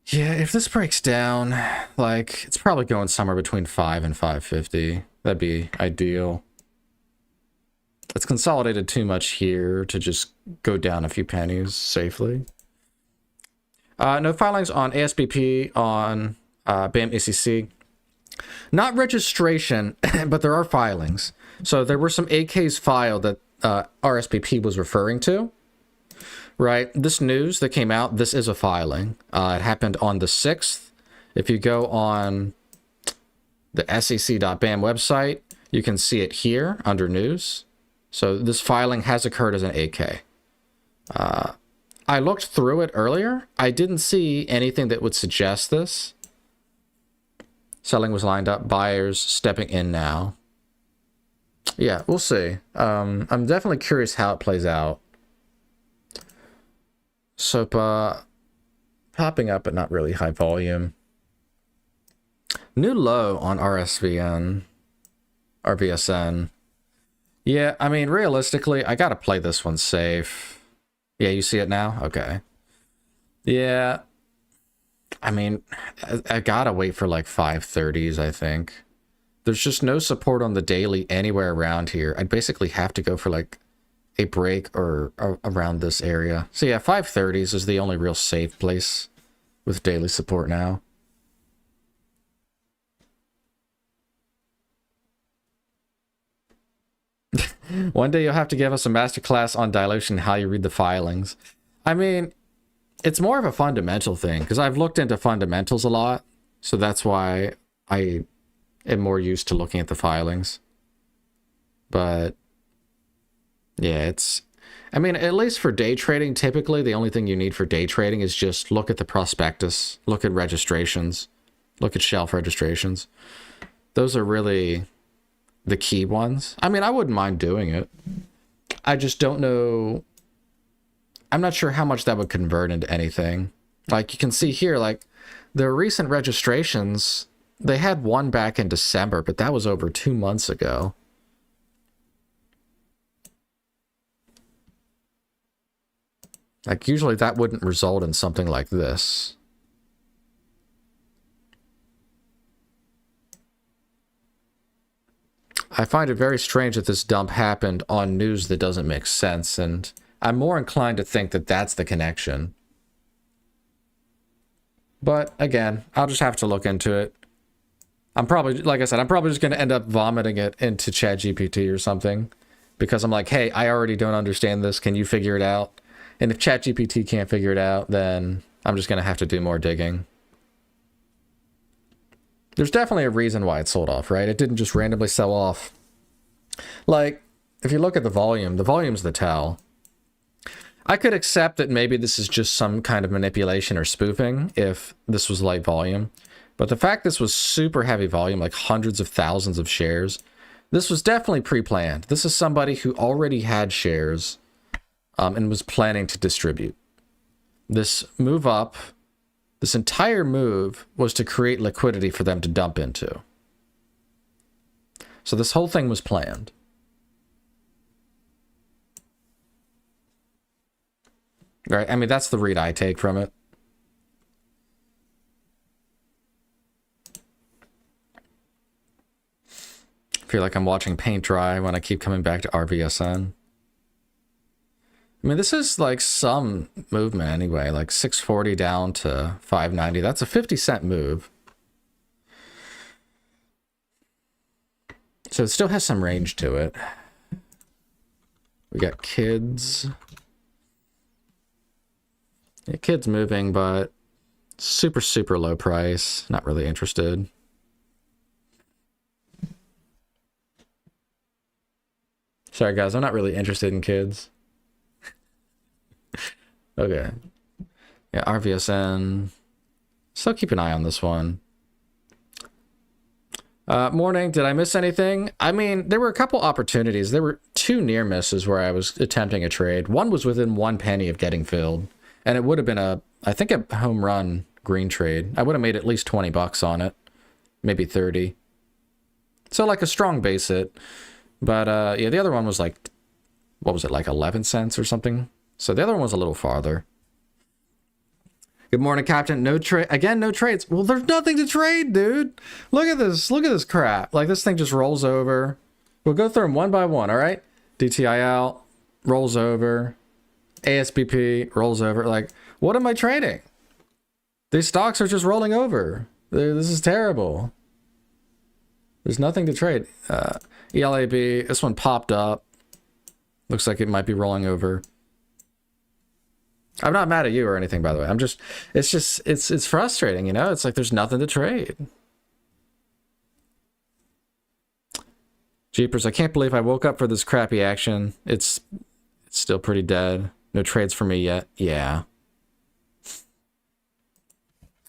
Yeah, if this breaks down, like, it's probably going somewhere between 5 and 550. That'd be ideal. It's consolidated too much here to just go down a few pennies safely. No filings on ASBP, on BAM ECC. Not registration, but there are filings. So there were some AKs filed that RSBP was referring to. Right, this news that came out, this is a filing. It happened on the 6th. If you go on the sec.bam website, you can see it here under news. So this filing has occurred as an AK. I looked through it earlier. I didn't see anything that would suggest this. Selling was lined up, buyers stepping in now. Yeah, we'll see. I'm definitely curious how it plays out. SOPA popping up, but not really high volume. New low on RVSN. Yeah, I mean, realistically, I gotta play this one safe. Yeah, you see it now? Okay. Yeah. I mean, I gotta wait for like 530s, I think. There's just no support on the daily anywhere around here. I'd basically have to go for like a break or around this area. So yeah, 530s is the only real safe place with daily support now. One day you'll have to give us a masterclass on dilution, how you read the filings. I mean, it's more of a fundamental thing, because I've looked into fundamentals a lot, so that's why I am more used to looking at the filings. But yeah, I mean, at least for day trading, typically the only thing you need for day trading is just look at the prospectus, look at registrations, look at shelf registrations. Those are really the key ones. I mean, I wouldn't mind doing it. I just don't know. I'm not sure how much that would convert into anything. Like you can see here, like the recent registrations, they had one back in December, but that was over 2 months ago. Like usually that wouldn't result in something like this. I find it very strange that this dump happened on news that doesn't make sense, and I'm more inclined to think that that's the connection. But again, I'll just have to look into it. I'm probably, like I said, I'm probably just going to end up vomiting it into ChatGPT or something, because I'm like, hey, I already don't understand this. Can you figure it out? And if ChatGPT can't figure it out, then I'm just going to have to do more digging. There's definitely a reason why it sold off, right? It didn't just randomly sell off. Like, if you look at the volume's the tell. I could accept that maybe this is just some kind of manipulation or spoofing if this was light volume. But the fact this was super heavy volume, like hundreds of thousands of shares, this was definitely pre-planned. This is somebody who already had shares and was planning to distribute. This move up, this entire move was to create liquidity for them to dump into. So this whole thing was planned. Right? I mean, that's the read I take from it. I feel like I'm watching paint dry when I keep coming back to RVSN. I mean, this is like some movement anyway, like 640 down to 590. That's a 50-cent move. So it still has some range to it. We got kids. Yeah, kids moving, but super, super low price. Not really interested. Sorry, guys, I'm not really interested in kids. Okay. Yeah, RVSN. Still keep an eye on this one. Morning, did I miss anything? I mean, there were a couple opportunities. There were 2 near misses where I was attempting a trade. One was within 1 penny of getting filled. And it would have been I think a home run green trade. I would have made at least 20 bucks on it. Maybe 30. So like a strong base hit. But yeah, the other one was like, what was it, like 11 cents or something? So the other one was a little farther. Good morning, Captain. No trade again. No trades. Well, there's nothing to trade, dude. Look at this. Look at this crap. Like this thing just rolls over. We'll go through them one by one. All right. DTIL rolls over. ASPP rolls over. Like, what am I trading? These stocks are just rolling over. This is terrible. There's nothing to trade. ELAB. This one popped up. Looks like it might be rolling over. I'm not mad at you or anything, by the way. It's frustrating, you know? It's like there's nothing to trade. Jeepers, I can't believe I woke up for this crappy action. It's still pretty dead. No trades for me yet. Yeah.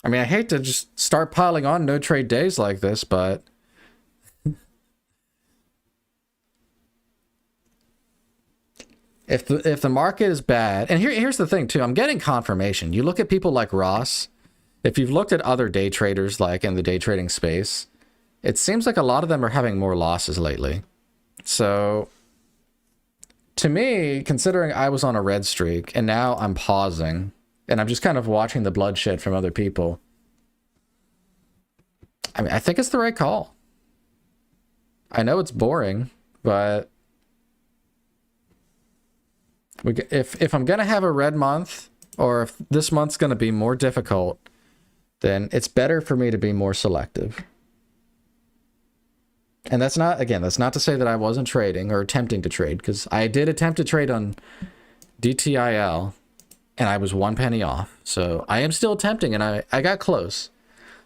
I mean, I hate to just start piling on no trade days like this, but If the market is bad, and here's the thing too, I'm getting confirmation. You look at people like Ross, if you've looked at other day traders like in the day trading space, it seems like a lot of them are having more losses lately. So to me, considering I was on a red streak and now I'm pausing and I'm just kind of watching the bloodshed from other people, I mean, I think it's the right call. I know it's boring, but if I'm going to have a red month, or if this month's going to be more difficult, then it's better for me to be more selective. And that's not, again, that's not to say that I wasn't trading or attempting to trade, because I did attempt to trade on DTIL, and I was 1 penny off. So I am still attempting, and I got close.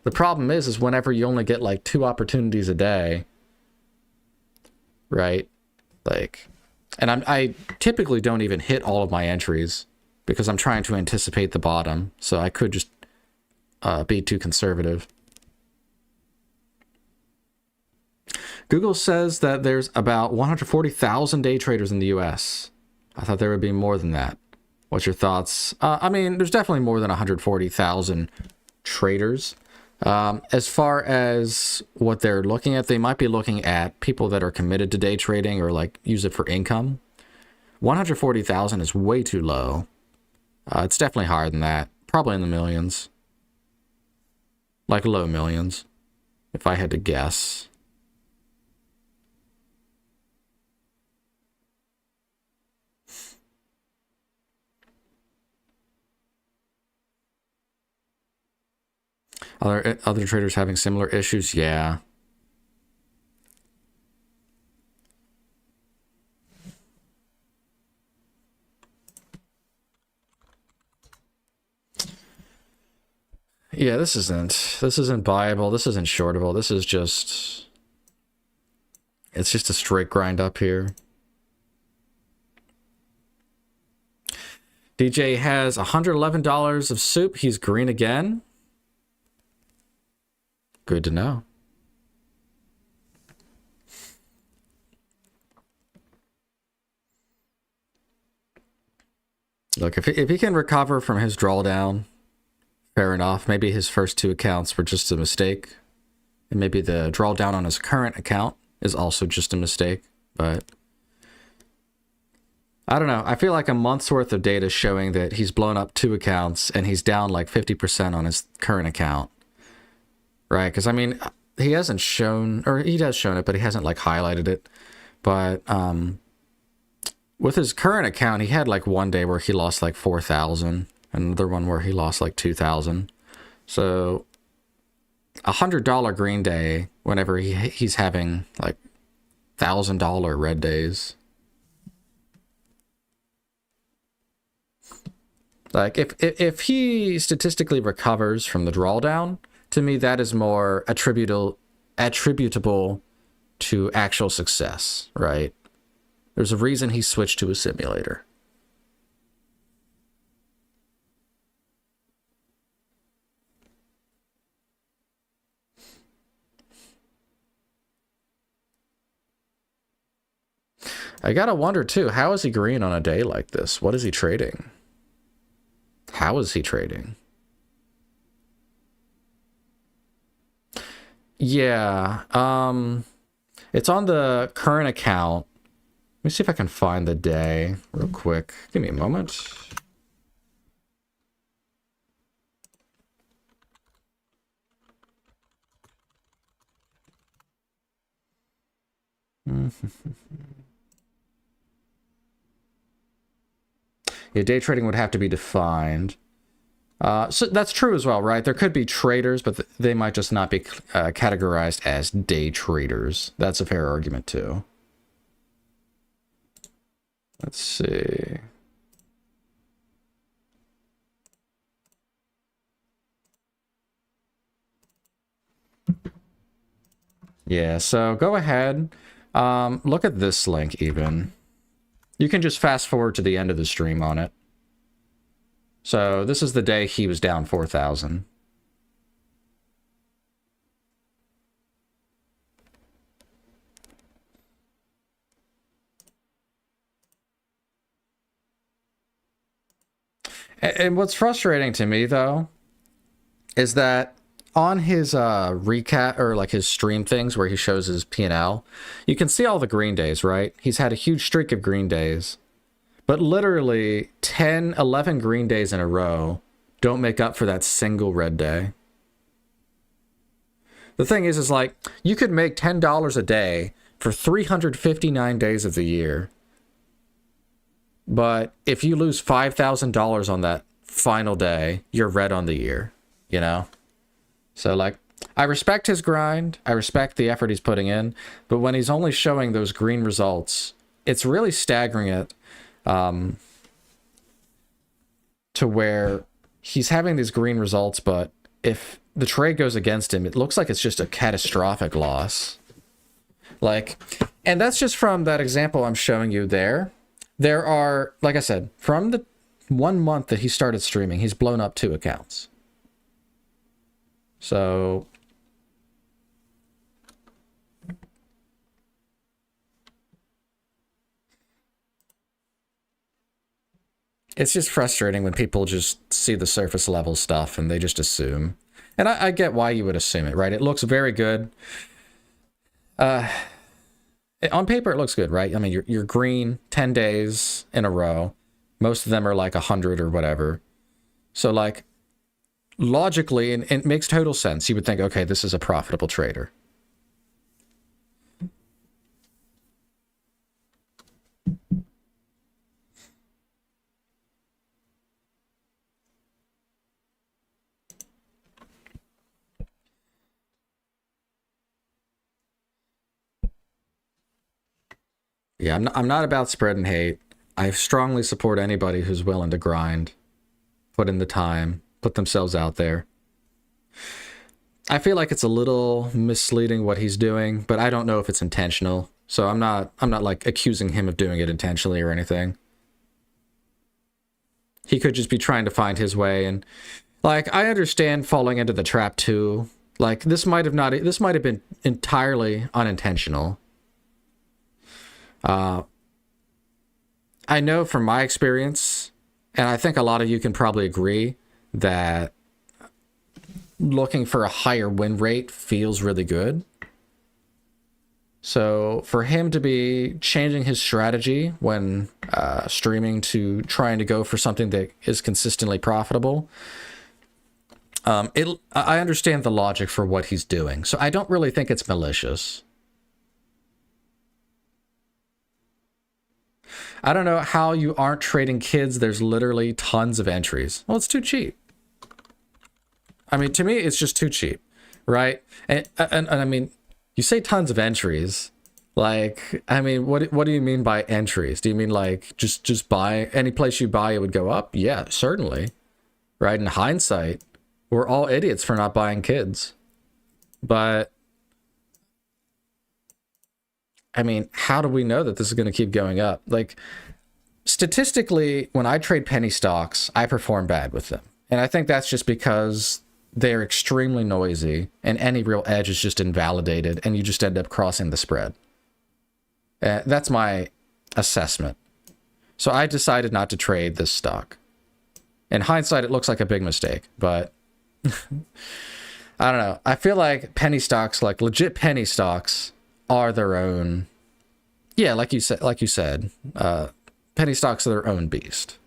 The problem is whenever you only get like 2 opportunities a day, right? Like, and I typically don't even hit all of my entries because I'm trying to anticipate the bottom. So I could just be too conservative. Google says that there's about 140,000 day traders in the US. I thought there would be more than that. What's your thoughts? I mean, there's definitely more than 140,000 traders. As far as what they're looking at, they might be looking at people that are committed to day trading or like use it for income. 140,000 is way too low. It's definitely higher than that. Probably in the millions. Like low millions, if I had to guess. Other traders having similar issues? Yeah. Yeah, this isn't buyable. This isn't shortable. This is just, it's just a straight grind up here. DJ has $111 of soup. He's green again. Good to know. Look, if he can recover from his drawdown, fair enough. Maybe his first 2 accounts were just a mistake. And maybe the drawdown on his current account is also just a mistake. But I don't know. I feel like a month's worth of data showing that he's blown up 2 accounts and he's down like 50% on his current account. Right? Because, I mean, he hasn't shown, or he has shown it, but he hasn't like highlighted it. But with his current account, he had like one day where he lost like 4,000. Another one where he lost like 2,000. So $100 green day whenever he's having like $1,000 red days. Like if he statistically recovers from the drawdown, to me that is more attributable to actual success, right? There's a reason he switched to a simulator. I gotta wonder too, how is he green on a day like this? What is he trading? How is he trading? Yeah, it's on the current account. Let me see if I can find the day real quick. Give me a moment. Yeah, day trading would have to be defined. So that's true as well, right? There could be traders, but they might just not be categorized as day traders. That's a fair argument too. Let's see. Yeah, so go ahead. Look at this link even. You can just fast forward to the end of the stream on it. So this is the day he was down 4,000. And what's frustrating to me, though, is that on his recap or like his stream things where he shows his P&L, you can see all the green days, right? He's had a huge streak of green days, but literally 10, 11 green days in a row don't make up for that single red day. The thing is like, you could make $10 a day for 359 days of the year. But if you lose $5,000 on that final day, you're red on the year, you know? So, like, I respect his grind. I respect the effort he's putting in. But when he's only showing those green results, it's really staggering it to where he's having these green results, but if the trade goes against him, it looks like it's just a catastrophic loss. Like, and that's just from that example I'm showing you there. There are, like I said, from the 1 month that he started streaming, he's blown up 2 accounts. So it's just frustrating when people just see the surface level stuff and they just assume. And I get why you would assume it, right? It looks very good. On paper, it looks good, right? I mean, you're green 10 days in a row. Most of them are like 100 or whatever. So, like, logically, and it makes total sense. You would think, okay, this is a profitable trader. Yeah, I'm not about spreading hate. I strongly support anybody who's willing to grind, put in the time, put themselves out there. I feel like it's a little misleading what he's doing, but I don't know if it's intentional. So I'm not like accusing him of doing it intentionally or anything. He could just be trying to find his way, and like, I understand falling into the trap too. Like, this might have been entirely unintentional. I know from my experience, and I think a lot of you can probably agree, that looking for a higher win rate feels really good. So for him to be changing his strategy when streaming to trying to go for something that is consistently profitable, I understand the logic for what he's doing. So I don't really think it's malicious. I don't know how you aren't trading kids. There's literally tons of entries. Well, it's too cheap. I mean, to me, it's just too cheap, right? And I mean, you say tons of entries. Like, I mean, what do you mean by entries? Do you mean like just buy any place you buy, it would go up? Yeah, certainly. Right? In hindsight, we're all idiots for not buying kids. But I mean, how do we know that this is going to keep going up? Like, statistically, when I trade penny stocks, I perform bad with them. And I think that's just because they're extremely noisy and any real edge is just invalidated and you just end up crossing the spread. That's my assessment. So I decided not to trade this stock. In hindsight, it looks like a big mistake, but I don't know. I feel like penny stocks, like legit penny stocks, are their own. Yeah, like you said, penny stocks are their own beast.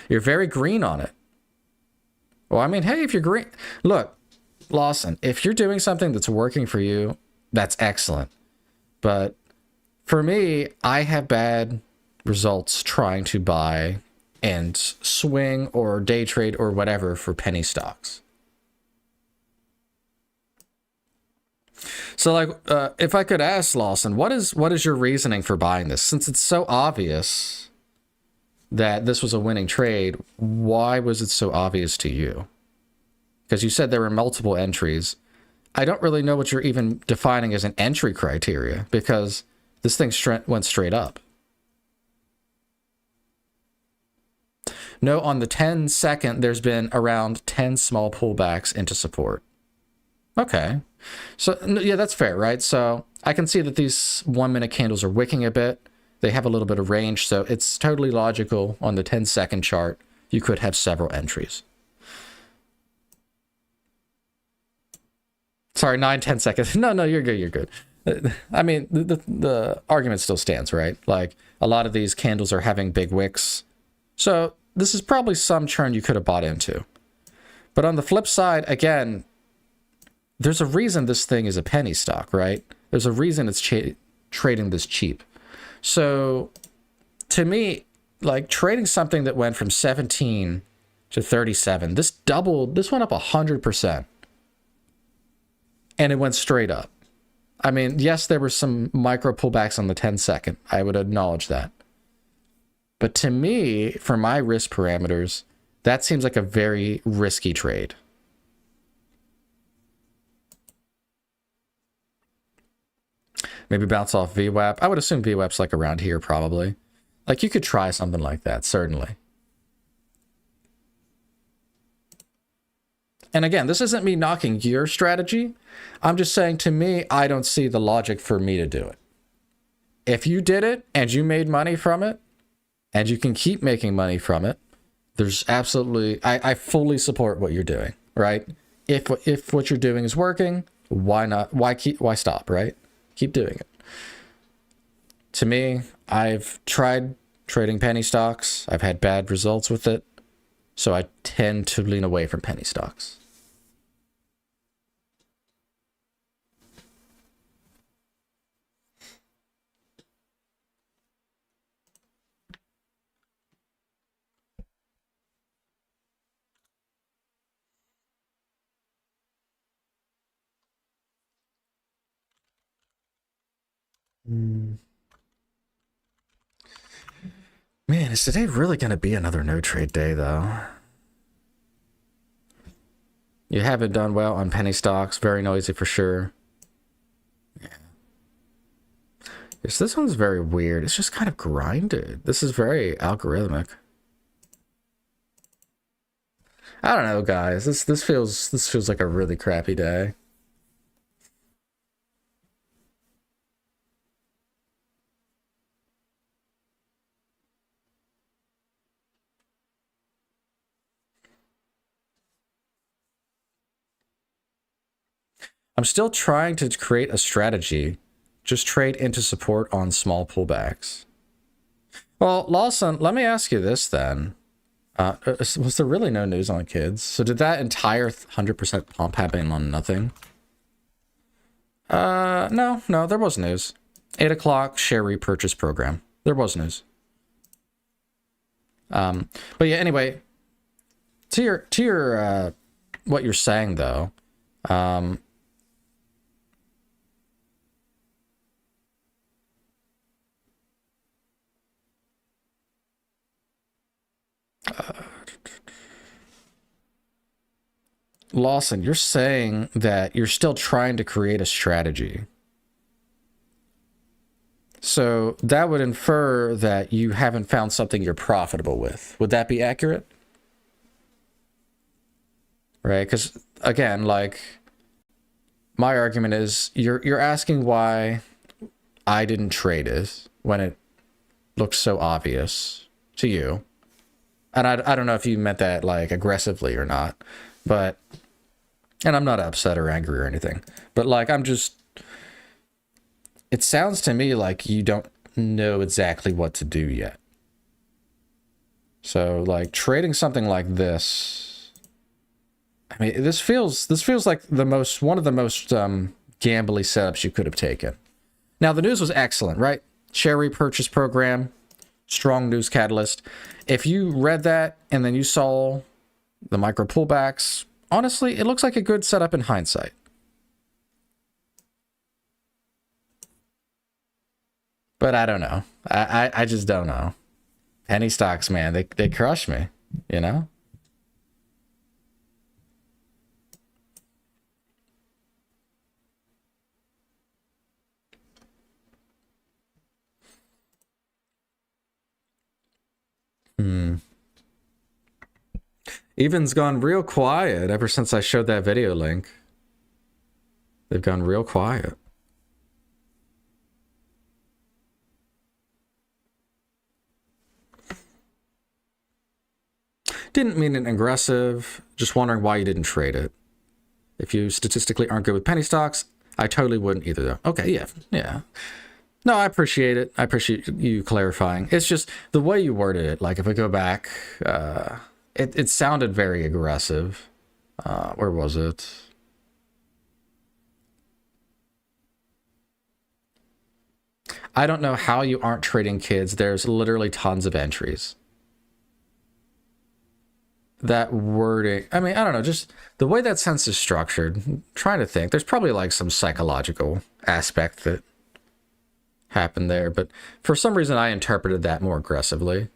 You're very green on it. Well, I mean, hey, if you're green, look, Lawson, if you're doing something that's working for you, that's excellent. But for me, I have bad results trying to buy and swing or day trade or whatever for penny stocks. So, like, if I could ask Lawson, what is your reasoning for buying this? Since it's so obvious that this was a winning trade, why was it so obvious to you? Because you said there were multiple entries. I don't really know what you're even defining as an entry criteria, because this thing went straight up. No, on the 10 second, there's been around 10 small pullbacks into support. Okay. So, yeah, that's fair, right? So I can see that these 1 minute candles are wicking a bit. They have a little bit of range, so it's totally logical on the 10-second chart. You could have several entries. Sorry, 9-10 seconds. No, you're good, you're good. I mean, the argument still stands, right? Like, a lot of these candles are having big wicks. So this is probably some churn you could have bought into. But on the flip side, again, there's a reason this thing is a penny stock, right? There's a reason it's trading this cheap. So to me, like trading something that went from 17 to 37, this doubled, this went up 100%. And it went straight up. I mean, yes, there were some micro pullbacks on the 10-second. I would acknowledge that. But to me, for my risk parameters, that seems like a very risky trade. Maybe bounce off VWAP. I would assume VWAP's like around here probably. Like you could try something like that, certainly. And again, this isn't me knocking your strategy. I'm just saying, to me, I don't see the logic for me to do it. If you did it and you made money from it, and you can keep making money from it, there's absolutely, I fully support what you're doing, right? If what you're doing is working, why not? Why stop, right? Keep doing it. To me, I've tried trading penny stocks. I've had bad results with it. So I tend to lean away from penny stocks. Man, is today really going to be another no trade day, though? You haven't done well on penny stocks. Very noisy for sure. Yeah. Yes, this one's very weird. It's just kind of grinded. This is very algorithmic. I don't know, guys. This feels like a really crappy day. I'm still trying to create a strategy. Just trade into support on small pullbacks. Well, Lawson, let me ask you this then. Was there really no news on kids? So did that entire 100% pump happen on nothing? No, there was news. 8 o'clock share repurchase program. There was news. But yeah, anyway, to your what you're saying though, Lawson, you're saying that you're still trying to create a strategy. So that would infer that you haven't found something you're profitable with. Would that be accurate? Right? Because again, like my argument is you're asking why I didn't trade it when it looks so obvious to you. And I don't know if you meant that like aggressively or not, but, and I'm not upset or angry or anything, but like, it sounds to me like you don't know exactly what to do yet. So like trading something like this, I mean, this feels like one of the most gambly setups you could have taken. Now the news was excellent, right? Share repurchase program, strong news catalyst. If you read that and then you saw the micro pullbacks, honestly, it looks like a good setup in hindsight. But I don't know. I just don't know. Penny stocks, man, they crush me, you know? Even's gone real quiet ever since I showed that video link. They've gone real quiet. Didn't mean it aggressive. Just wondering why you didn't trade it. If you statistically aren't good with penny stocks, I totally wouldn't either, though. Okay, yeah. No, I appreciate it. I appreciate you clarifying. It's just the way you worded it. Like, if I go back, it sounded very aggressive. Where was it? I don't know how you aren't trading kids. There's literally tons of entries. That wording, I mean, I don't know, just the way that sentence is structured, I'm trying to think, there's probably like some psychological aspect that happened there, but for some reason I interpreted that more aggressively.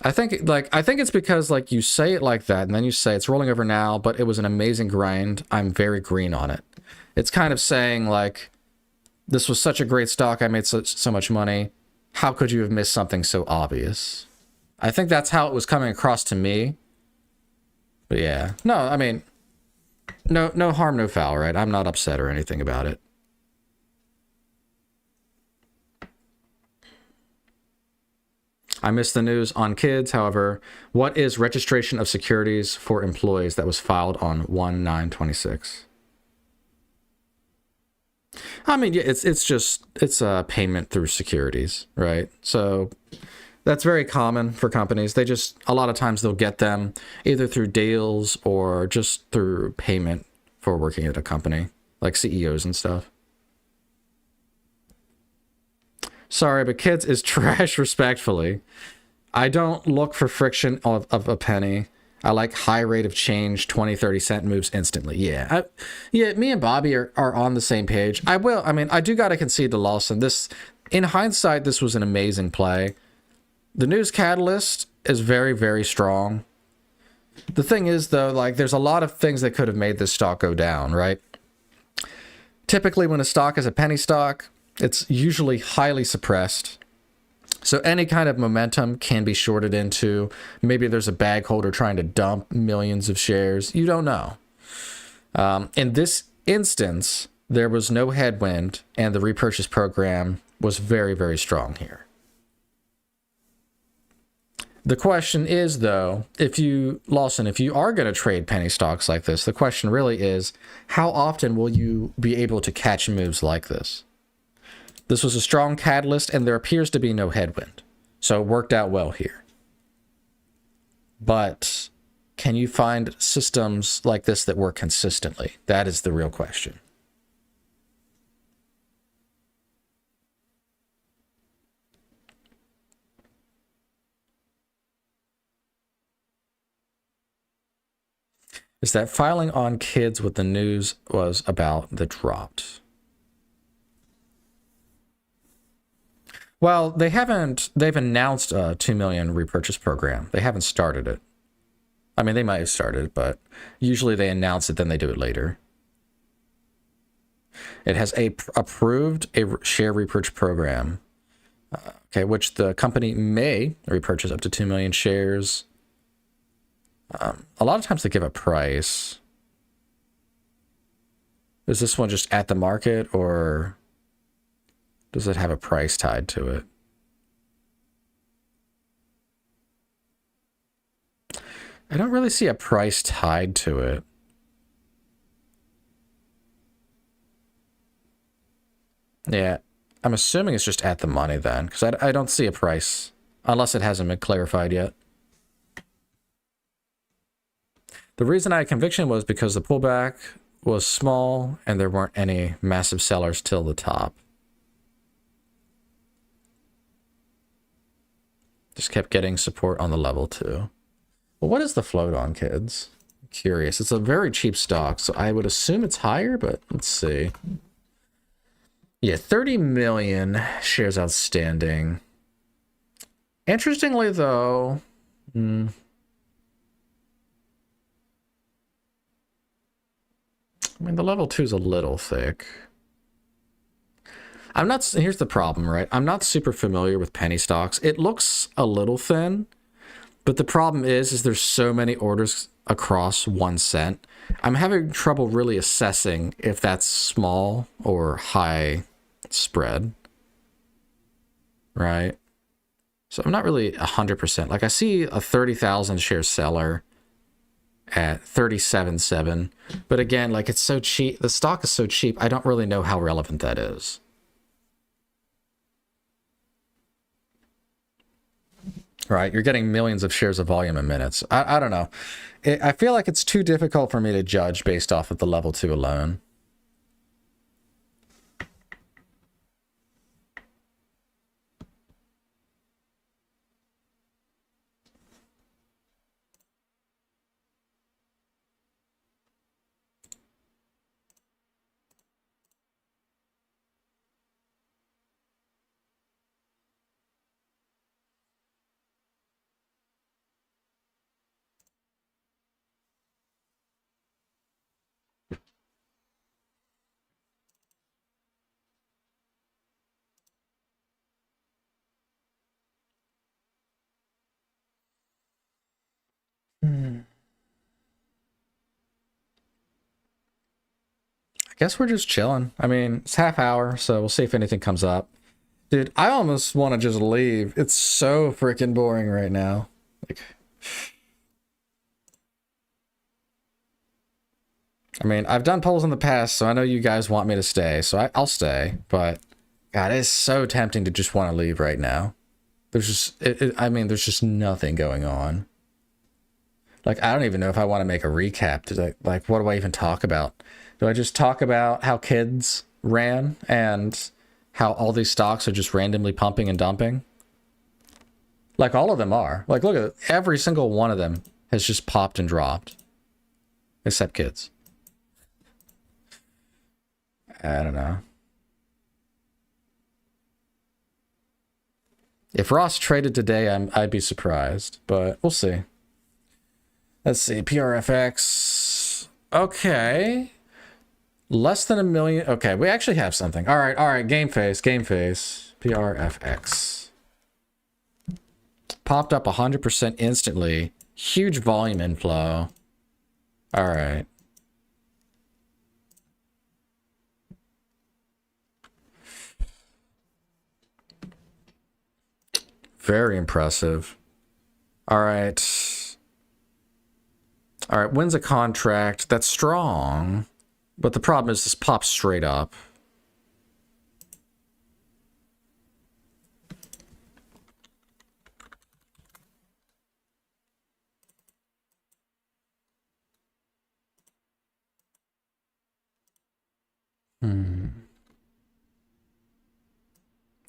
I think it's because like you say it like that and then you say it's rolling over now, but it was an amazing grind. I'm very green on it. It's kind of saying like, this was such a great stock. I made so much money. How could you have missed something so obvious? I think that's how it was coming across to me. But yeah, no, I mean, no harm, no foul, right? I'm not upset or anything about it. I missed the news on kids. However, what is registration of securities for employees that was filed on 1/9/26? I mean, yeah, it's a payment through securities, right? So that's very common for companies. They just, a lot of times they'll get them either through deals or just through payment for working at a company, like CEOs and stuff. Sorry, but kids is trash, respectfully. I don't look for friction of a penny. I like high rate of change, 20, 30 cent moves instantly. Yeah, me and Bobby are on the same page. I do got to concede to Lawson. In hindsight, this was an amazing play. The news catalyst is very, very strong. The thing is, though, like, there's a lot of things that could have made this stock go down, right? Typically, when a stock is a penny stock, it's usually highly suppressed. So any kind of momentum can be shorted into. Maybe there's a bag holder trying to dump millions of shares. You don't know. In this instance, there was no headwind, and the repurchase program was very, very strong here. The question is, though, Lawson, if you are going to trade penny stocks like this, the question really is, how often will you be able to catch moves like this? This was a strong catalyst, and there appears to be no headwind. So it worked out well here. But can you find systems like this that work consistently? That is the real question. Is that filing on kids with the news was about the dropped? Well, they've announced a 2 million repurchase program. They haven't started it. I mean, they might have started, but usually they announce it, then they do it later. It has approved a share repurchase program, which the company may repurchase up to 2 million shares. A lot of times they give a price. Is this one just at the market, or does it have a price tied to it? I don't really see a price tied to it. Yeah, I'm assuming it's just at the money then, because I don't see a price, unless it hasn't been clarified yet. The reason I had conviction was because the pullback was small and there weren't any massive sellers till the top. Just kept getting support on the level too. Well, what is the float on, kids? I'm curious. It's a very cheap stock, so I would assume it's higher, but let's see. Yeah, 30 million shares outstanding. Interestingly, though, I mean, the level 2 is a little thick. Here's the problem, right? I'm not super familiar with penny stocks. It looks a little thin, but the problem is there's so many orders across 1 cent. I'm having trouble really assessing if that's small or high spread. right? So I'm not really 100%. Like I see a 30,000 share seller at 37.7, but again, like it's so cheap. The stock is so cheap. I don't really know how relevant that is. Right, you're getting millions of shares of volume in minutes. I don't know. I feel like it's too difficult for me to judge based off of the level 2 alone. I guess we're just chilling. I mean, it's half hour, so we'll see if anything comes up. Dude, I almost want to just leave. It's so freaking boring right now. Like, I mean, I've done polls in the past, so I know you guys want me to stay, so I'll stay. But God, it's so tempting to just want to leave right now. There's just, I mean, there's just nothing going on. Like, I don't even know if I want to make a recap. Like, what do I even talk about? Do I just talk about how kids ran and how all these stocks are just randomly pumping and dumping? Like, all of them are. Like, look at it. Every single one of them has just popped and dropped. Except kids. I don't know. If Ross traded today, I'd be surprised, but we'll see. Let's see, PRFX. Okay. Less than 1 million. Okay, we actually have something. All right, game face. PRFX. Popped up 100% instantly. Huge volume inflow. All right. Very impressive. All right. All right, wins a contract. That's strong. But the problem is this pops straight up.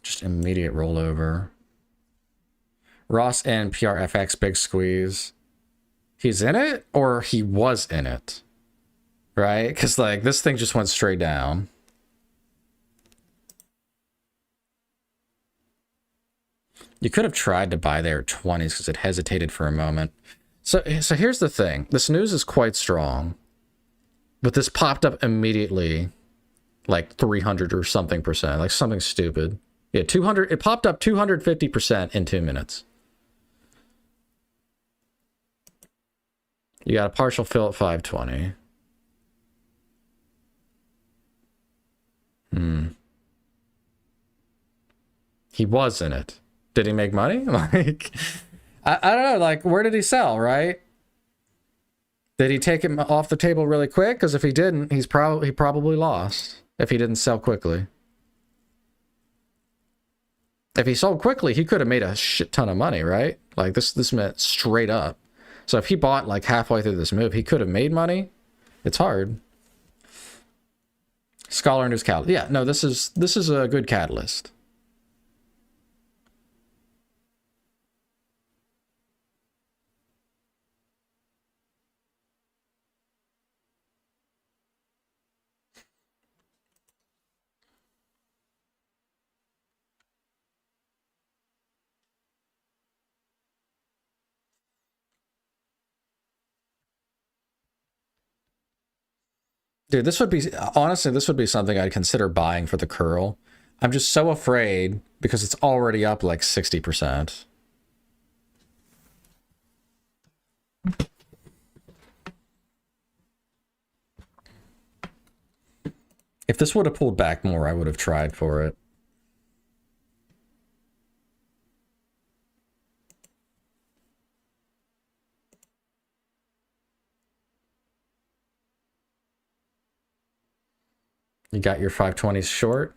Just immediate rollover. Ross and PRFX big squeeze. He's in it or he was in it? Right? Because like this thing just went straight down. You could have tried to buy there at 20s because it hesitated for a moment. So here's the thing. This news is quite strong. But this popped up immediately like 300 or something percent. Like something stupid. Yeah, 200. It popped up 250% in 2 minutes. You got a partial fill at 520. He was in it. Did he make money? Like, I don't know. Like, where did he sell, right? Did he take him off the table really quick? Because if he didn't, he probably lost if he didn't sell quickly. If he sold quickly, he could have made a shit ton of money, right? Like, this meant straight up. So if he bought like halfway through this move, he could have made money. It's hard. Scholar and his catalyst. Yeah, no, this is a good catalyst. Dude, this would be, honestly, this would be something I'd consider buying for the curl. I'm just so afraid because it's already up like 60%. If this would have pulled back more, I would have tried for it. got your 520s short.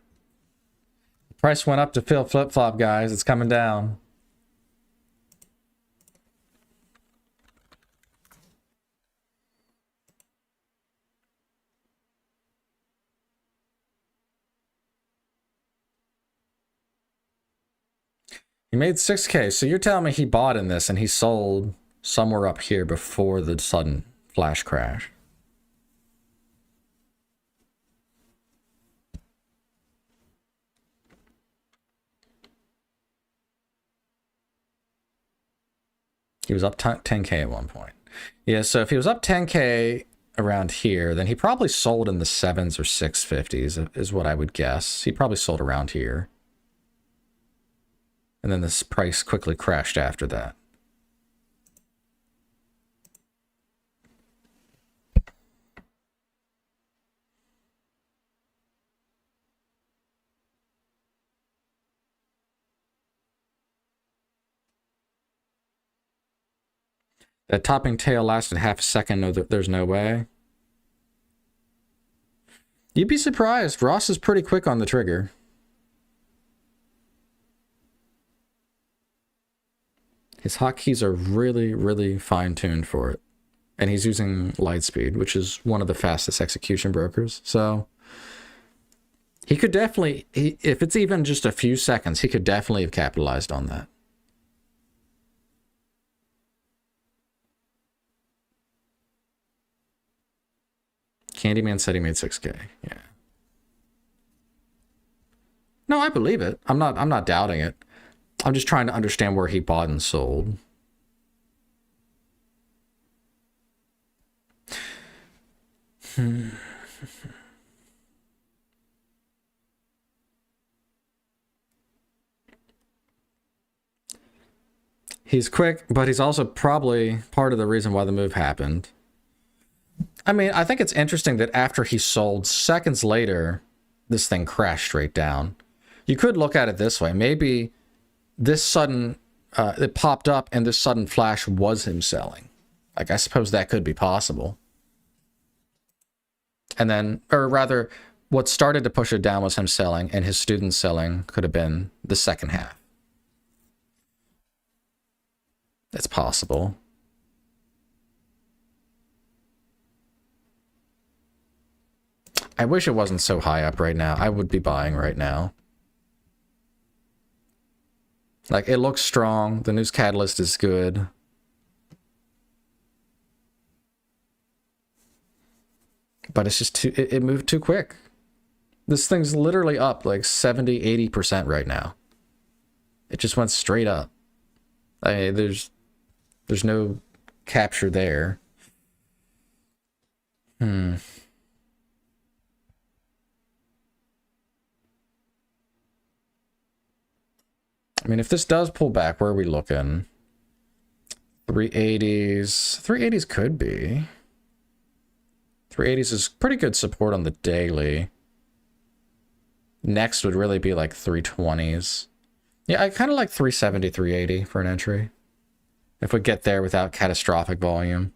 Price went up to fill flip-flop, guys. It's coming down. He made 6K, so you're telling me he bought in this and he sold somewhere up here before the sudden flash crash. He was up 10K at one point. Yeah, so if he was up 10K around here, then he probably sold in the 7s or 650s is what I would guess. He probably sold around here. And then this price quickly crashed after that. That topping tail lasted half a second. No, there's no way. You'd be surprised. Ross is pretty quick on the trigger. His hotkeys are really, really fine-tuned for it. And he's using Lightspeed, which is one of the fastest execution brokers. So he could definitely, if it's even just a few seconds, he could definitely have capitalized on that. Candyman said he made 6K. Yeah. No, I believe it. I'm not doubting it. I'm just trying to understand where he bought and sold. He's quick, but he's also probably part of the reason why the move happened. I mean, I think it's interesting that after he sold, seconds later, this thing crashed straight down. You could look at it this way. Maybe this sudden, it popped up and this sudden flash was him selling. Like, I suppose that could be possible. And then, or rather, what started to push it down was him selling, and his students selling could have been the second half. It's possible. I wish it wasn't so high up right now. I would be buying right now. Like, it looks strong. The news catalyst is good. But it's just too, it moved too quick. This thing's literally up like 70, 80% right now. It just went straight up. I mean, there's no capture there. I mean, if this does pull back, where are we looking? 380s. 380s could be. 380s is pretty good support on the daily. Next would really be like 320s. Yeah, I kind of like 370, 380 for an entry. If we get there without catastrophic volume.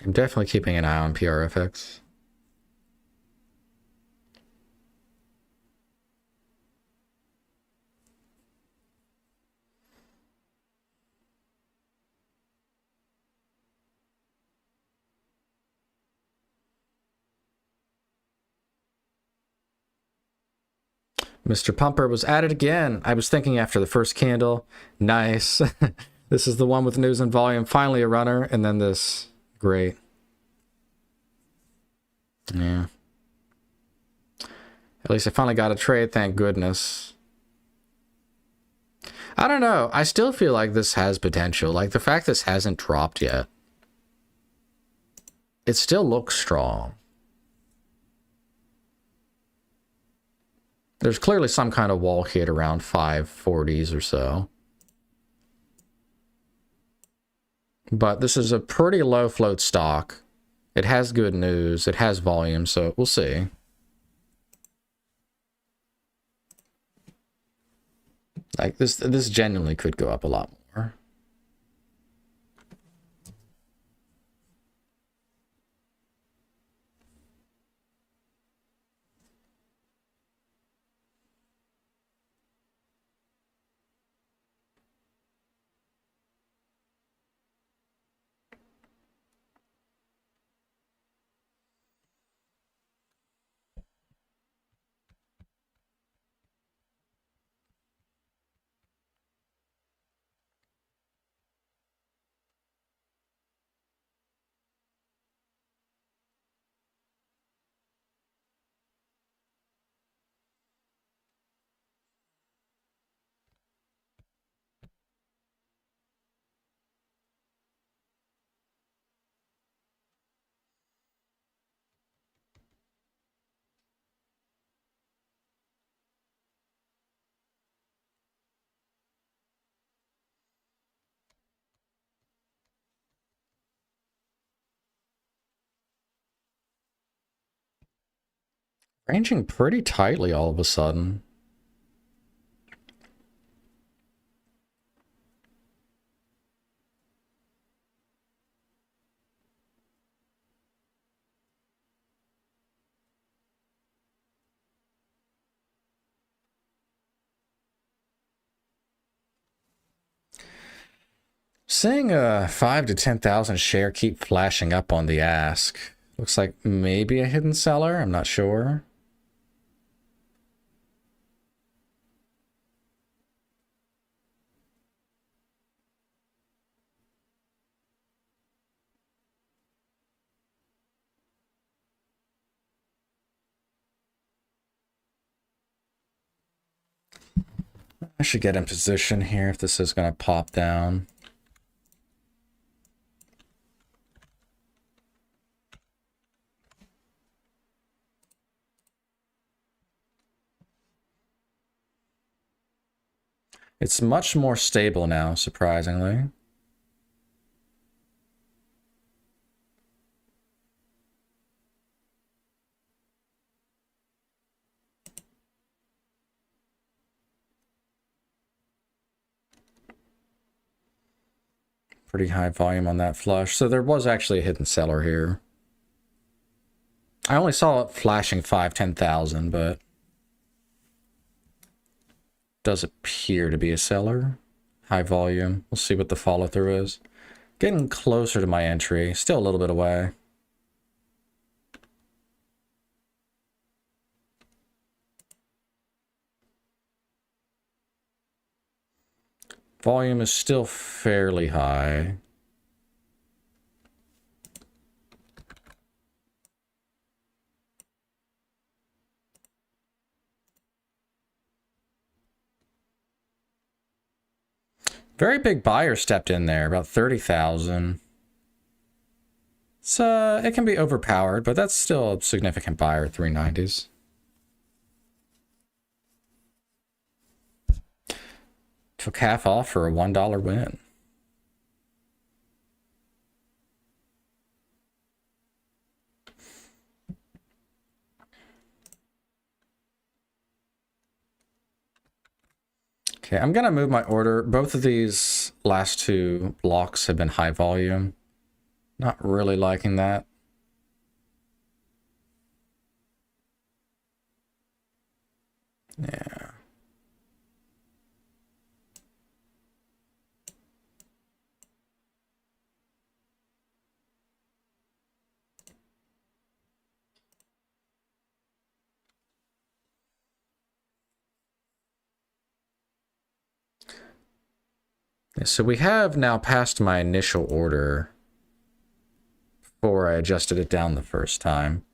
I'm definitely keeping an eye on PRFX. Mr. Pumper was at it again. I was thinking after the first candle, nice. This is the one with news and volume. Finally a runner, and then this. Great. Yeah. At least I finally got a trade, thank goodness. I don't know. I still feel like this has potential. Like, the fact this hasn't dropped yet. It still looks strong. There's clearly some kind of wall hit around 540s or so. But this is a pretty low float stock. It has good news. It has volume, so we'll see. Like this genuinely could go up a lot more. Ranging pretty tightly all of a sudden. Seeing a 5 to 10,000 share keep flashing up on the ask. Looks like maybe a hidden seller, I'm not sure. I should get in position here if this is going to pop down. It's much more stable now, surprisingly. Pretty high volume on that flush. So there was actually a hidden seller here. I only saw it flashing 5, 10,000, but does appear to be a seller. High volume. We'll see what the follow through is. Getting closer to my entry. Still a little bit away. Volume is still fairly high. Very big buyer stepped in there, about 30,000. So it can be overpowered, but that's still a significant buyer, 390s. Took half off for a $1 win. Okay, I'm gonna move my order. Both of these last two blocks have been high volume. Not really liking that. Yeah. So we have now passed my initial order before I adjusted it down the first time.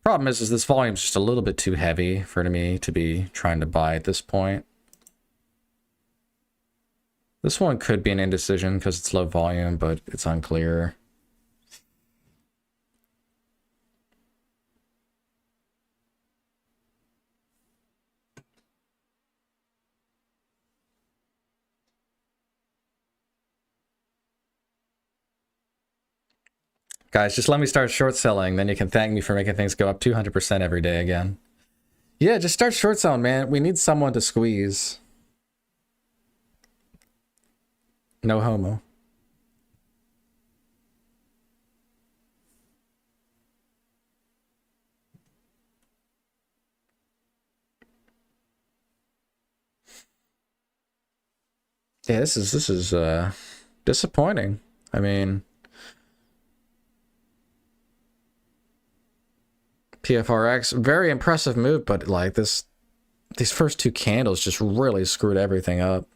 Problem is this volume's just a little bit too heavy for me to be trying to buy at this point. This one could be an indecision because it's low volume, but it's unclear. Guys, just let me start short selling, then you can thank me for making things go up 200% every day again. Yeah, just start short selling, man. We need someone to squeeze. No homo. Yeah, this is disappointing. I mean, PFRX, very impressive move, but like these first two candles just really screwed everything up.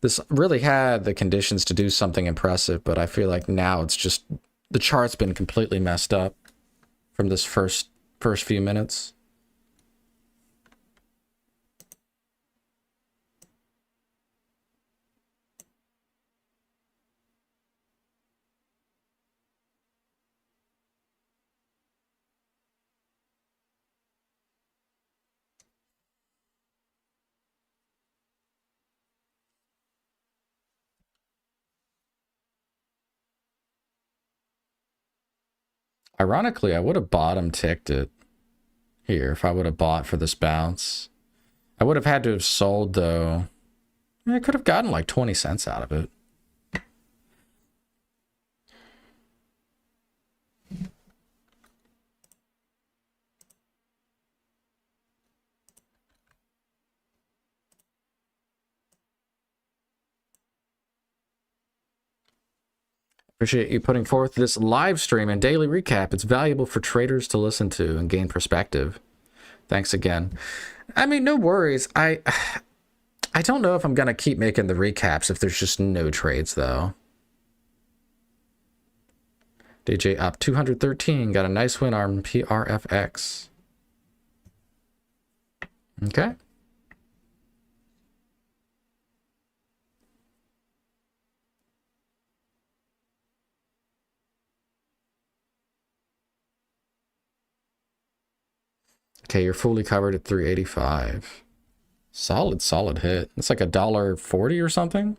This really had the conditions to do something impressive, but I feel like now it's just the chart's been completely messed up from this first few minutes. Ironically, I would have bottom ticked it here if I would have bought for this bounce. I would have had to have sold, though. I could have gotten like 20 cents out of it. Appreciate you putting forth this live stream and daily recap. It's valuable for traders to listen to and gain perspective. Thanks again. I mean, no worries. I don't know if I'm going to keep making the recaps if there's just no trades, though. DJ up 213. Got a nice win on PRFX. Okay. Okay, you're fully covered at 385. Solid hit. It's like $1.40 or something.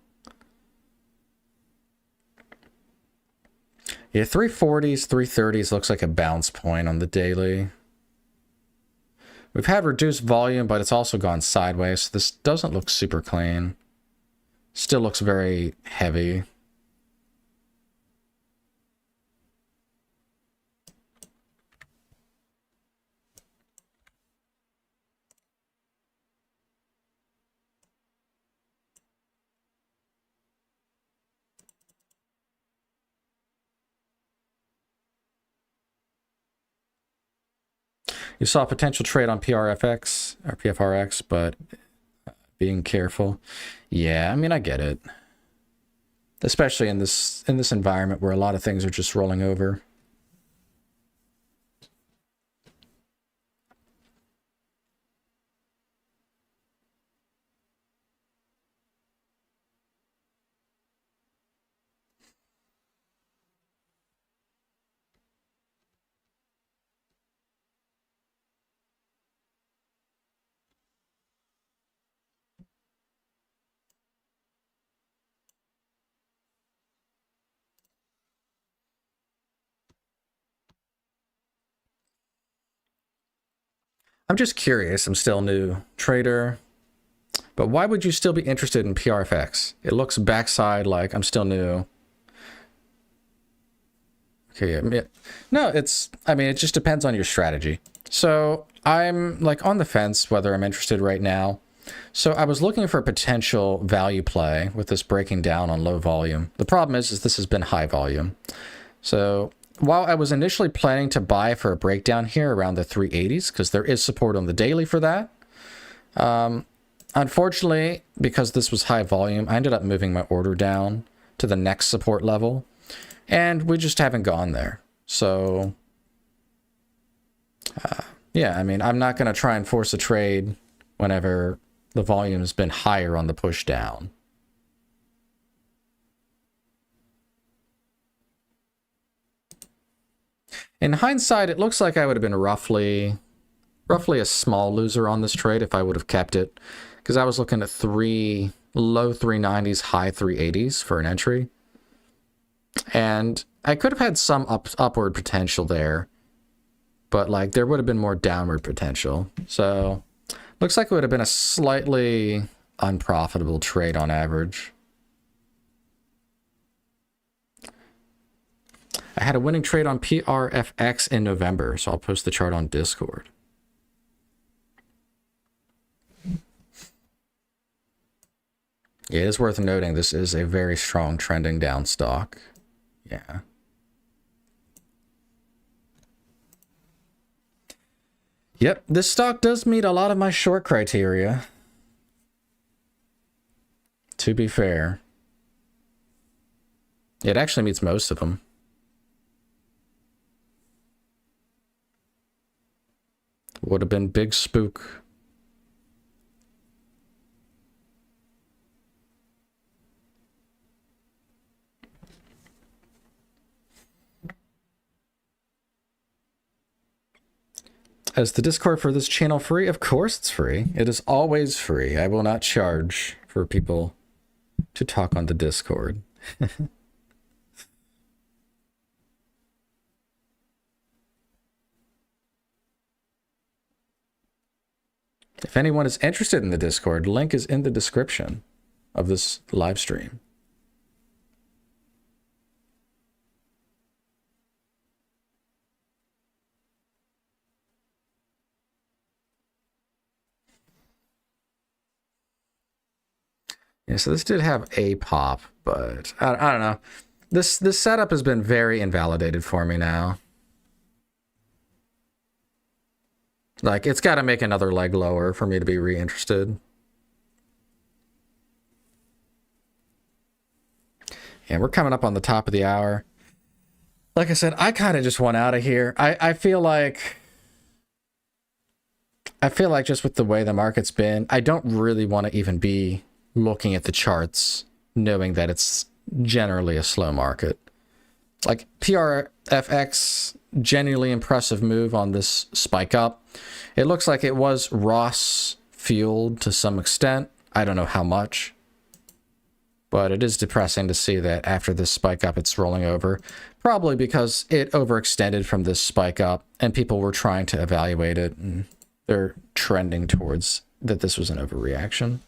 Yeah, 340s, 330s looks like a bounce point on the daily. We've had reduced volume, but it's also gone sideways. So this doesn't look super clean. Still looks very heavy. You saw a potential trade on PRFX or PFRX, but being careful. Yeah, I mean, I get it. Especially in this environment where a lot of things are just rolling over. I'm just curious. I'm still new trader. But why would you still be interested in PRFX? It looks backside like I'm still new. Okay, yeah. No, I mean, it just depends on your strategy. So I'm like on the fence whether I'm interested right now. So I was looking for a potential value play with this breaking down on low volume. The problem is this has been high volume. So while I was initially planning to buy for a breakdown here around the 380s, because there is support on the daily for that, unfortunately, because this was high volume, I ended up moving my order down to the next support level, and we just haven't gone there. So, yeah, I mean, I'm not going to try and force a trade whenever the volume has been higher on the push down. In hindsight, it looks like I would have been roughly a small loser on this trade if I would have kept it, because I was looking at low 390s, high 380s for an entry. And I could have had some upward potential there, but like there would have been more downward potential. So looks like it would have been a slightly unprofitable trade on average. I had a winning trade on PRFX in November, so I'll post the chart on Discord. Yeah, it is worth noting this is a very strong trending down stock. Yeah. Yep, this stock does meet a lot of my short criteria. To be fair. It actually meets most of them. Would have been big spook. Is the Discord for this channel free? Of course it's free. It is always free. I will not charge for people to talk on the Discord. If anyone is interested in the Discord, link is in the description of this live stream. Yeah, so this did have a pop, but I don't know. This setup has been very invalidated for me now. Like, it's got to make another leg lower for me to be reinterested. And we're coming up on the top of the hour. Like I said, I kind of just want out of here. I feel like just with the way the market's been, I don't really want to even be looking at the charts, knowing that it's generally a slow market. Like PRFX, genuinely impressive move on this spike up. It looks like it was Ross fueled to some extent. I don't know how much, but it is depressing to see that after this spike up, it's rolling over. Probably because it overextended from this spike up and people were trying to evaluate it and they're trending towards that this was an overreaction.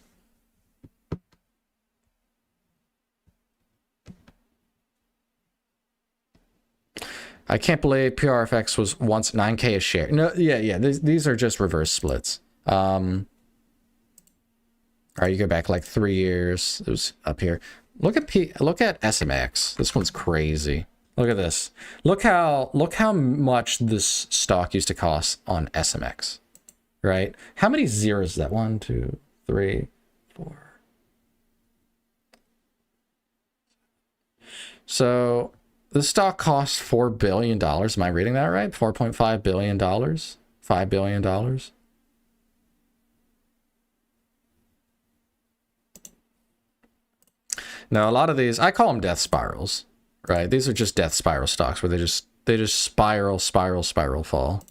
I can't believe PRFX was once 9K a share. No, yeah. These are just reverse splits. All right, you go back like 3 years. It was up here. Look at SMX. This one's crazy. Look at this. Look how much this stock used to cost on SMX. Right? How many zeros is that? 1, 2, 3, 4. So the stock cost $4 billion. Am I reading that right? $4.5 billion? $5 billion? No, a lot of these, I call them death spirals, right? These are just death spiral stocks where they just spiral fall.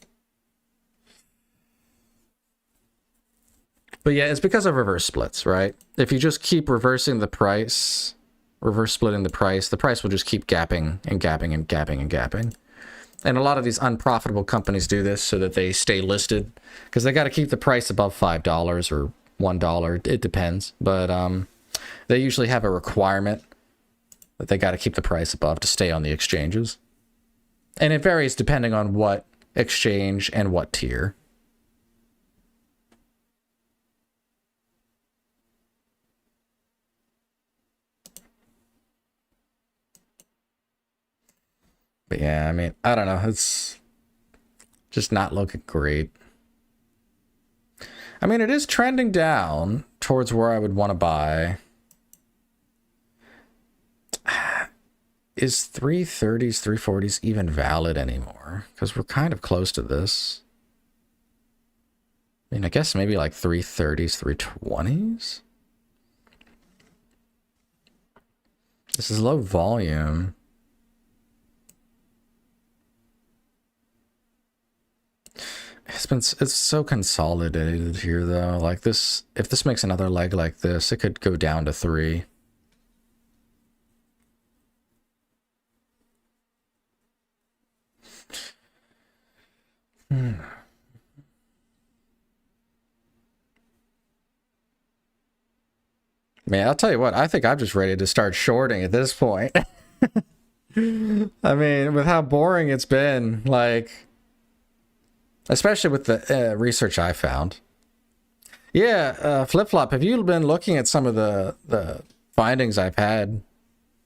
But yeah, it's because of reverse splits, right? If you just keep reversing the price, reverse splitting the price will just keep gapping and gapping and gapping and gapping. And a lot of these unprofitable companies do this so that they stay listed because they got to keep the price above $5 or $1. It depends. But they usually have a requirement that they got to keep the price above to stay on the exchanges. And it varies depending on what exchange and what tier. But yeah, I mean, I don't know. It's just not looking great. I mean, it is trending down towards where I would want to buy. Is 330s, 340s even valid anymore? Because we're kind of close to this. I mean, I guess maybe like 330s, 320s? This is low volume. It's so consolidated here though. Like this, if this makes another leg like this, it could go down to 3. Man, I'll tell you what, I think I'm just ready to start shorting at this point. I mean, with how boring it's been, like, especially with the research I found. Yeah, Flip-Flop, have you been looking at some of the findings I've had?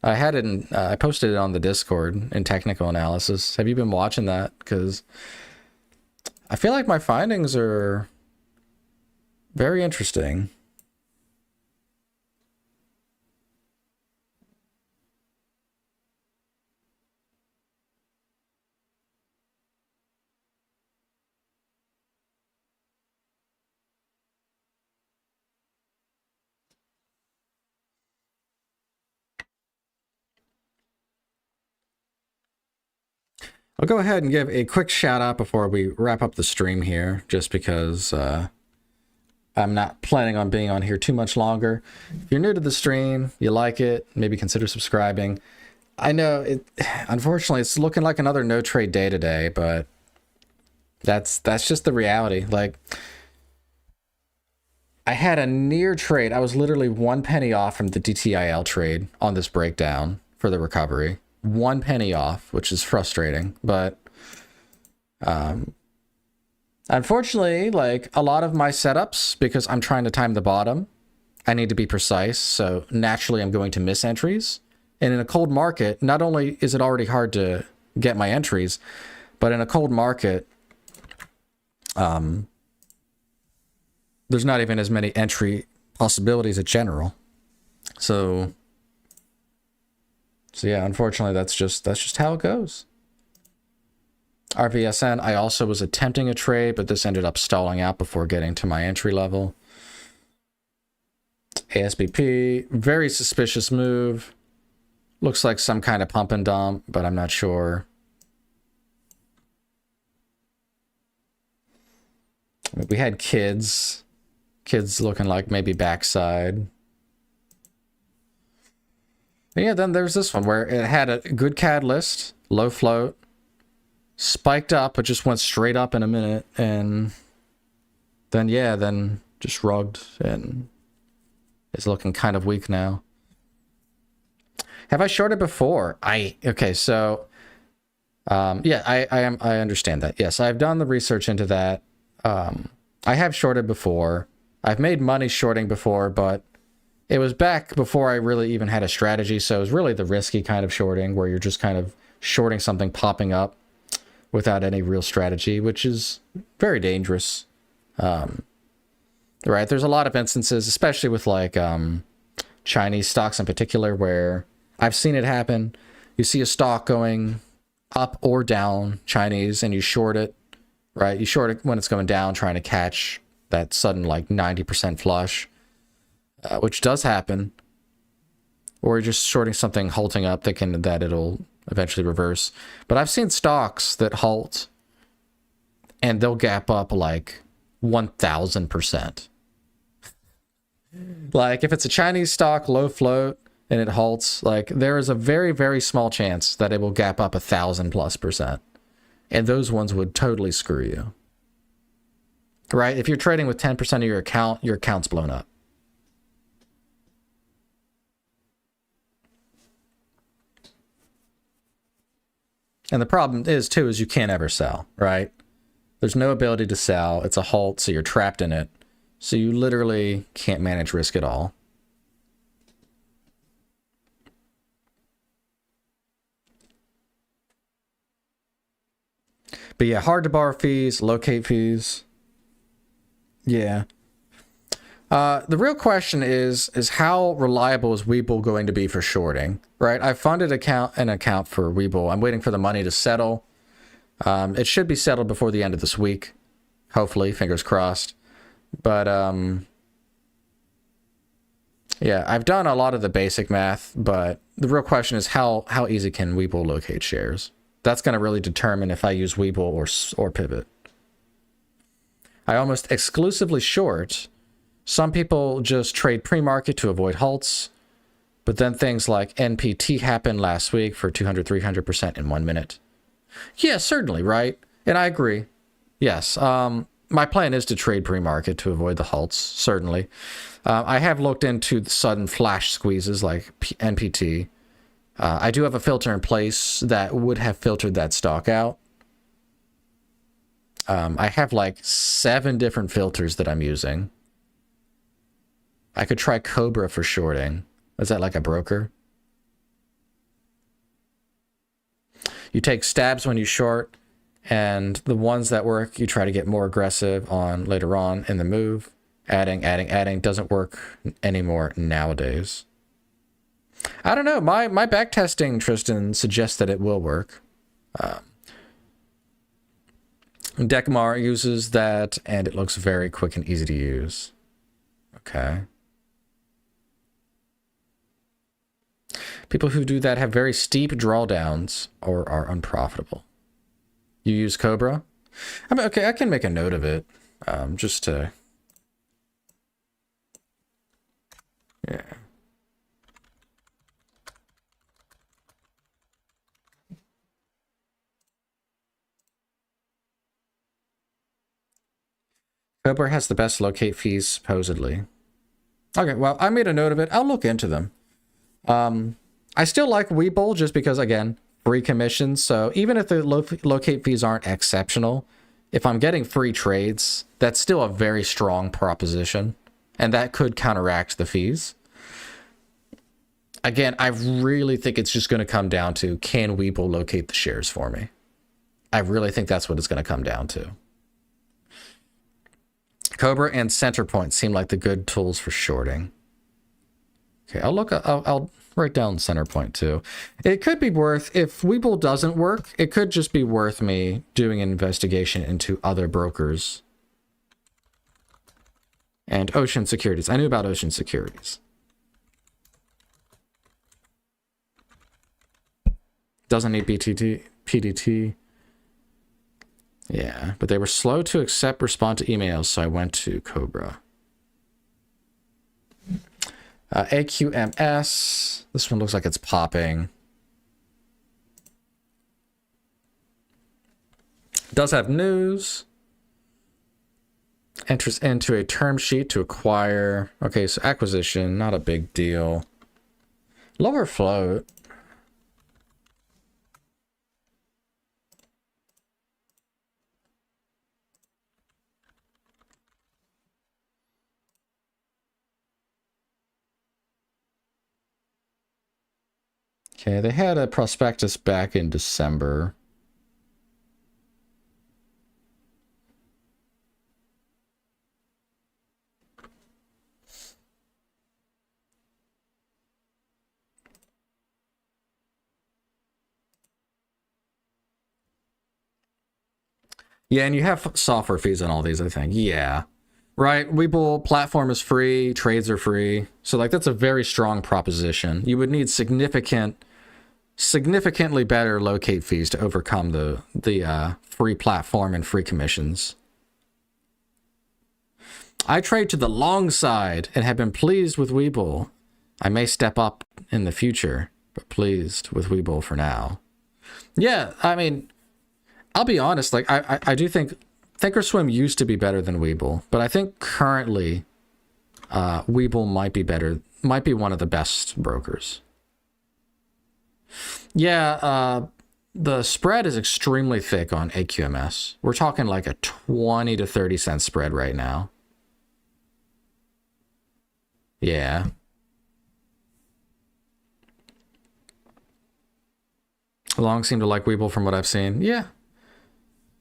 I had it in, I posted it on the Discord in technical analysis. Have you been watching that? Because I feel like my findings are very interesting. I'll go ahead and give a quick shout out before we wrap up the stream here, just because I'm not planning on being on here too much longer. If you're new to the stream, you like it, maybe consider subscribing. I know it, unfortunately, it's looking like another no trade day today, but that's just the reality. Like, I had a near trade. I was literally 1 penny off from the DTIL trade on this breakdown for the recovery. 1 penny off, which is frustrating, but unfortunately, like, a lot of my setups, because I'm trying to time the bottom, I need to be precise, so naturally I'm going to miss entries. And in a cold market, not only is it already hard to get my entries, but in a cold market, there's not even as many entry possibilities in general. So yeah, unfortunately, that's just how it goes. RVSN, I also was attempting a trade, but this ended up stalling out before getting to my entry level. ASBP, very suspicious move. Looks like some kind of pump and dump, but I'm not sure. We had kids looking like maybe backside. And yeah, then there's this one where it had a good catalyst, low float, spiked up, but just went straight up in a minute, and then just rugged and is looking kind of weak now. Have I shorted before? Okay, so yeah, I understand that. Yes, I've done the research into that. I have shorted before. I've made money shorting before, but it was back before I really even had a strategy, so it was really the risky kind of shorting where you're just kind of shorting something popping up without any real strategy, which is very dangerous. Right, there's a lot of instances, especially with like Chinese stocks in particular, where I've seen it happen. You see a stock going up or down, Chinese, and you short it, right? You short it when it's going down, trying to catch that sudden like 90% flush, which does happen. Or you're just shorting something halting up, thinking that it'll eventually reverse. But I've seen stocks that halt and they'll gap up like 1000%. Like if it's a Chinese stock, low float, and it halts, like there is a very, very small chance that it will gap up 1000+%. And those ones would totally screw you. Right? If you're trading with 10% of your account's blown up. And the problem is too, is you can't ever sell, right? There's no ability to sell. It's a halt, so you're trapped in it. So you literally can't manage risk at all. But yeah, hard to borrow fees, locate fees. Yeah. The real question is how reliable is Webull going to be for shorting, right? I funded an account for Webull. I'm waiting for the money to settle. It should be settled before the end of this week. Hopefully, fingers crossed. But yeah, I've done a lot of the basic math, but the real question is how easy can Webull locate shares? That's going to really determine if I use Webull or Pivot. I almost exclusively short. Some people just trade pre-market to avoid halts, but then things like NPT happened last week for 200, 300% in 1 minute. Yeah, certainly, right? And I agree. Yes. my plan is to trade pre-market to avoid the halts, certainly. I have looked into the sudden flash squeezes like NPT. I do have a filter in place that would have filtered that stock out. I have like 7 different filters that I'm using. I could try Cobra for shorting. Is that like a broker? You take stabs when you short, and the ones that work, you try to get more aggressive on later on in the move. Adding doesn't work anymore nowadays. I don't know. My back testing, Tristan, suggests that it will work. Dekmar uses that, and it looks very quick and easy to use. Okay. People who do that have very steep drawdowns or are unprofitable. You use Cobra? I mean, okay, I can make a note of it. Just to... Yeah. Cobra has the best locate fees, supposedly. Okay, well, I made a note of it. I'll look into them. I still like Webull just because, again, free commissions. So even if the locate fees aren't exceptional, if I'm getting free trades, that's still a very strong proposition. And that could counteract the fees. Again, I really think it's just going to come down to, can Webull locate the shares for me? I really think that's what it's going to come down to. Cobra and Centerpoint seem like the good tools for shorting. Okay, I'll write down Centerpoint too. It could be worth, if Webull doesn't work, it could just be worth me doing an investigation into other brokers. And Ocean Securities. I knew about Ocean Securities. Doesn't need PDT. Yeah, but they were slow to respond to emails, so I went to Cobra. AQMS. This one looks like it's popping. Does have news. Enters into a term sheet to acquire. Okay, so acquisition, not a big deal. Lower float. Okay, they had a prospectus back in December. Yeah, and you have software fees on all these, I think. Yeah. Right, Webull platform is free, trades are free. So like that's a very strong proposition. You would need significantly better locate fees to overcome the free platform and free commissions. I trade to the long side and have been pleased with Webull. I may step up in the future, but pleased with Webull for now. Yeah, I mean, I'll be honest, like I do think Thinkorswim used to be better than Webull, but I think currently Webull might be better, might be one of the best brokers. Yeah, the spread is extremely thick on AQMS. We're talking like a 20 to 30 cent spread right now. Yeah. Long seem to like Webull from what I've seen. Yeah.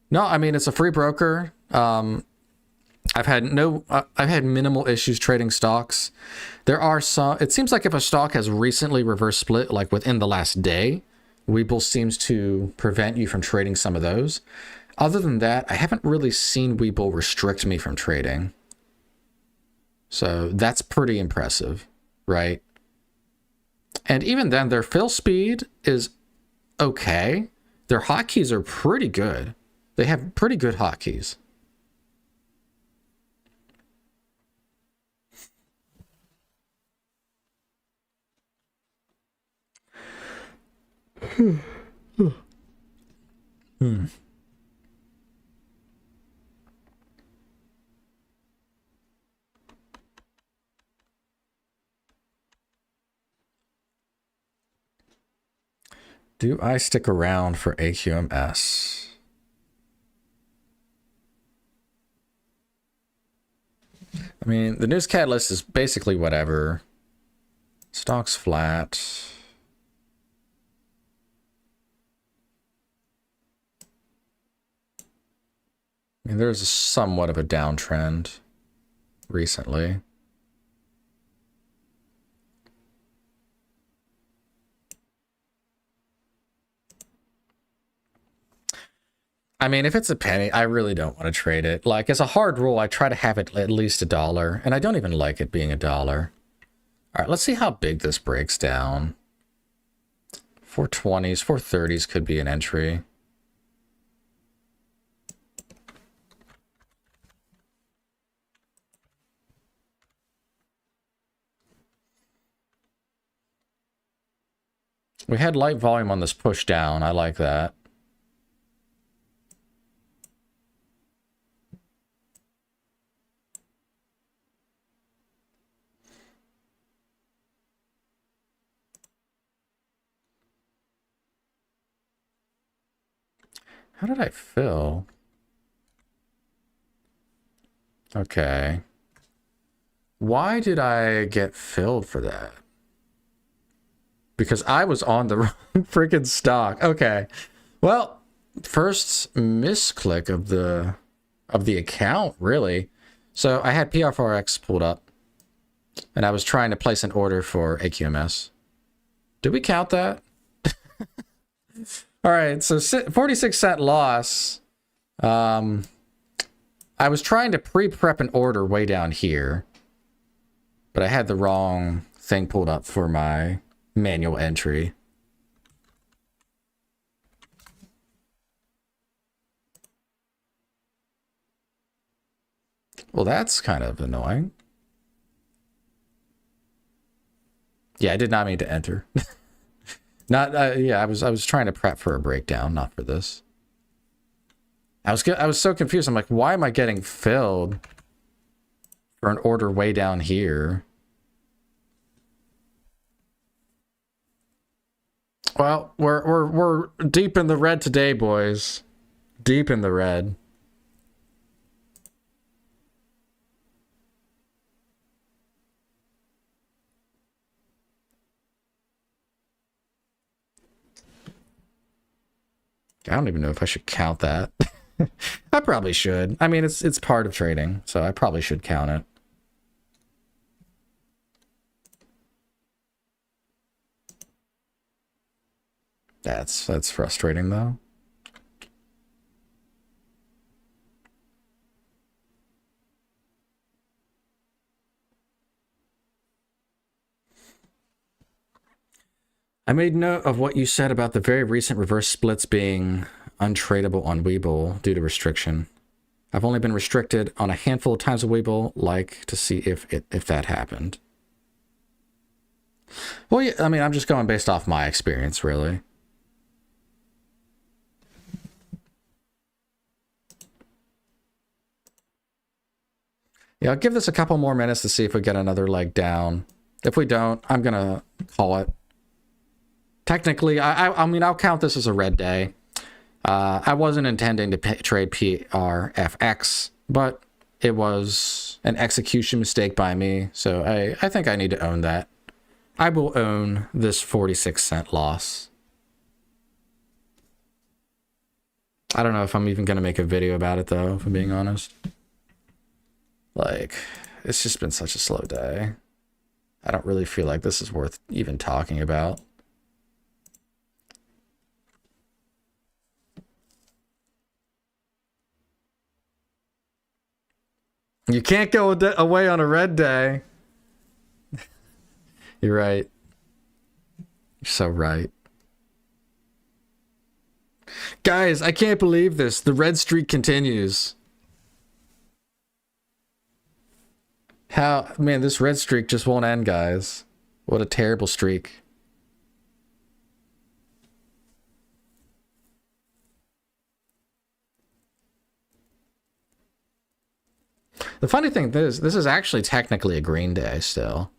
No, I mean, it's a free broker. I've had minimal issues trading stocks. There are some, it seems like if a stock has recently reverse split, like within the last day, Webull seems to prevent you from trading some of those. Other than that, I haven't really seen Webull restrict me from trading. So that's pretty impressive, right? And even then, their fill speed is okay. Their hotkeys are pretty good. They have pretty good hotkeys. Do I stick around for AQMS? I mean, the news catalyst is basically whatever. Stock's flat. I mean, there's somewhat of a downtrend recently. I mean, if it's a penny, I really don't want to trade it. Like, as a hard rule, I try to have it at least $1, and I don't even like it being $1. All right, let's see how big this breaks down. 420s, 430s could be an entry. We had light volume on this push down. I like that. How did I fill? Okay. Why did I get filled for that? Because I was on the wrong freaking stock. Okay. Well, first misclick of the account, really. So I had PRFRX pulled up, and I was trying to place an order for AQMS. Did we count that? All right, so 46-cent loss. I was trying to pre-prep an order way down here, but I had the wrong thing pulled up for my manual entry. Well, that's kind of annoying. Yeah, I did not mean to enter. Not yeah, I was trying to prep for a breakdown, not for this. I was so confused. I'm like, why am I getting filled for an order way down here? Well, we're deep in the red today, boys. Deep in the red. I don't even know if I should count that. I probably should. I mean, it's part of trading, so I probably should count it. That's frustrating, though. I made note of what you said about the very recent reverse splits being untradeable on Webull due to restriction. I've only been restricted on a handful of times with Webull, like to see if that happened. Well, yeah, I mean, I'm just going based off my experience, really. Yeah, I'll give this a couple more minutes to see if we get another leg down. If we don't, I'm gonna call it. Technically, I mean, I'll count this as a red day. I wasn't intending to trade PRFX, but it was an execution mistake by me, so I think I need to own that. I will own this 46-cent loss. I don't know if I'm even going to make a video about it, though, if I'm being honest. Like, it's just been such a slow day. I don't really feel like this is worth even talking about. You can't go away on a red day. You're right. You're so right. Guys, I can't believe this. The red streak continues. How, man, this red streak just won't end, guys. What a terrible streak. The funny thing is, this is actually technically a green day still,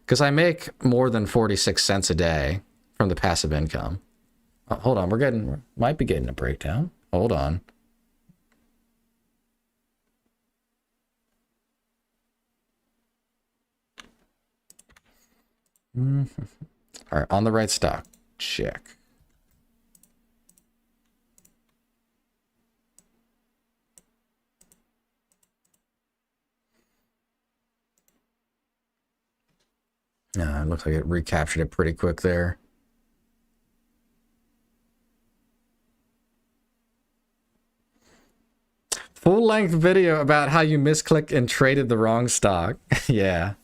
because I make more than 46 cents a day from the passive income. Oh, hold on, might be getting a breakdown. Hold on. All right, on the right stock. Check. It looks like it recaptured it pretty quick there. Full-length video about how you misclicked and traded the wrong stock. Yeah.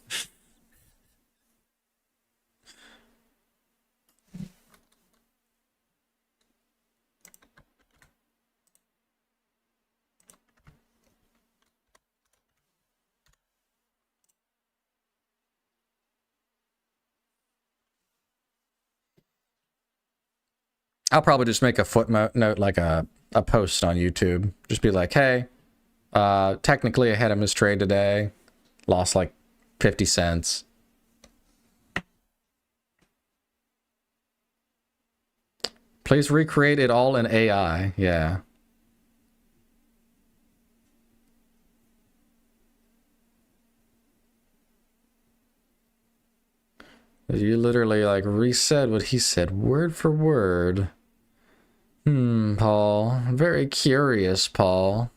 I'll probably just make a footnote, like a post on YouTube. Just be like, hey, technically I had a mistrade today. Lost like 50 cents. Please recreate it all in AI. Yeah. You literally like resaid what he said word for word. Paul. I'm very curious, Paul.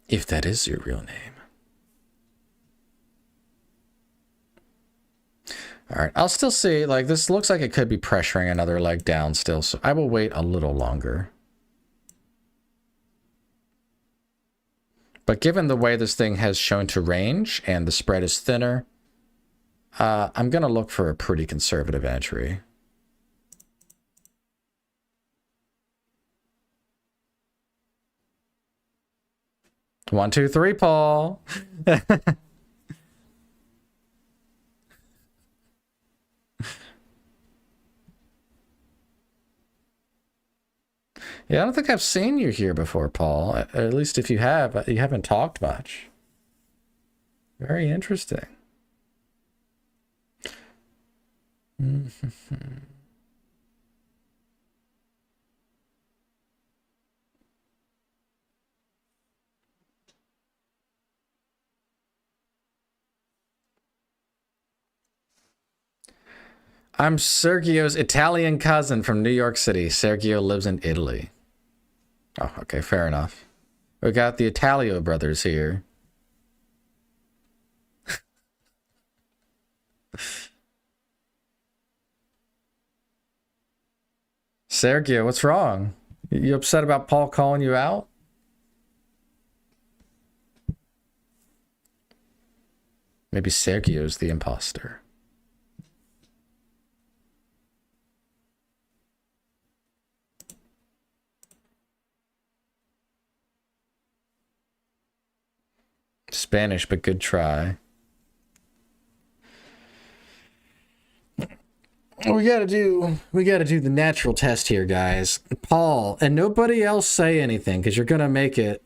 If that is your real name. All right, I'll still see, like, this looks like it could be pressuring another leg down still, so I will wait a little longer. But given the way this thing has shown to range and the spread is thinner, I'm going to look for a pretty conservative entry. One, two, three, Paul. Yeah, I don't think I've seen you here before, Paul. At least if you have, you haven't talked much. Very interesting. 'I'm Sergio's Italian cousin from New York City. Sergio lives in Italy. Oh, okay, fair enough. We got the Italio brothers here. Sergio, what's wrong? You upset about Paul calling you out? Maybe Sergio's the imposter. Spanish, but good try. We gotta do the natural test here, guys. Paul, and nobody else say anything, because you're gonna make it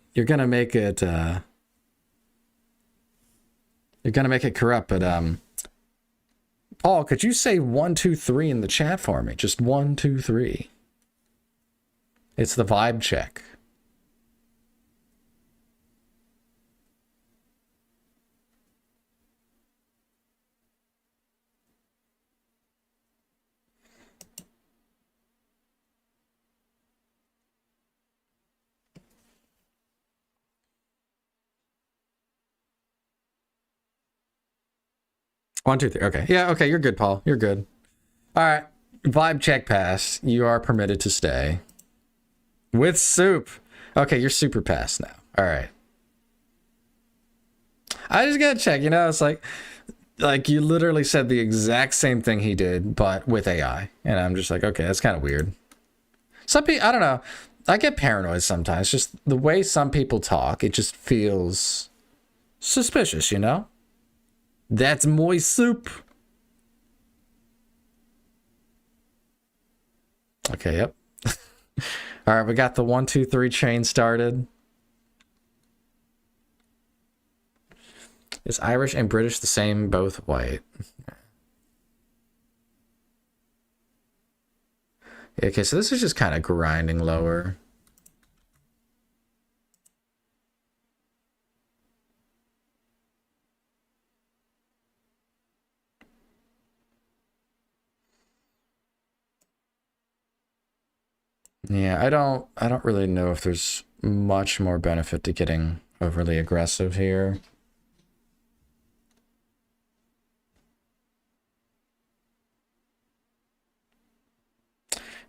corrupt, but Paul, could you say 1, 2, 3 in the chat for me? Just 1, 2, 3. It's the vibe check. One, two, three. Okay. Yeah, okay, you're good, Paul. You're good. All right. Vibe check pass. You are permitted to stay. With soup. Okay, you're super passed now. All right. I just gotta check, it's like you literally said the exact same thing he did, but with AI. And I'm just like, okay, that's kind of weird. Some people, I don't know. I get paranoid sometimes. Just the way some people talk, it just feels suspicious, That's my soup. Okay, yep. All right, we got the 1, 2, 3 chain started. Is Irish and British the same, both white? Okay, so this is just kind of grinding lower. Yeah, I don't really know if there's much more benefit to getting overly aggressive here.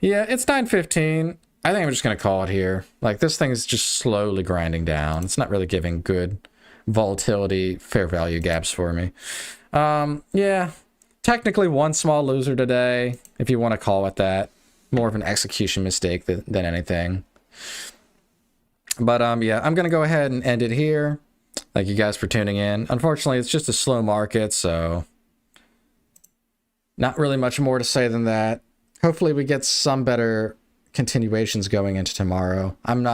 Yeah, it's 9:15. I think I'm just going to call it here. Like, this thing is just slowly grinding down. It's not really giving good volatility, fair value gaps for me. Yeah, technically one small loser today, if you want to call it that. More of an execution mistake than anything. But, yeah, I'm going to go ahead and end it here. Thank you guys for tuning in. Unfortunately, it's just a slow market, so not really much more to say than that. Hopefully we get some better continuations going into tomorrow. I'm not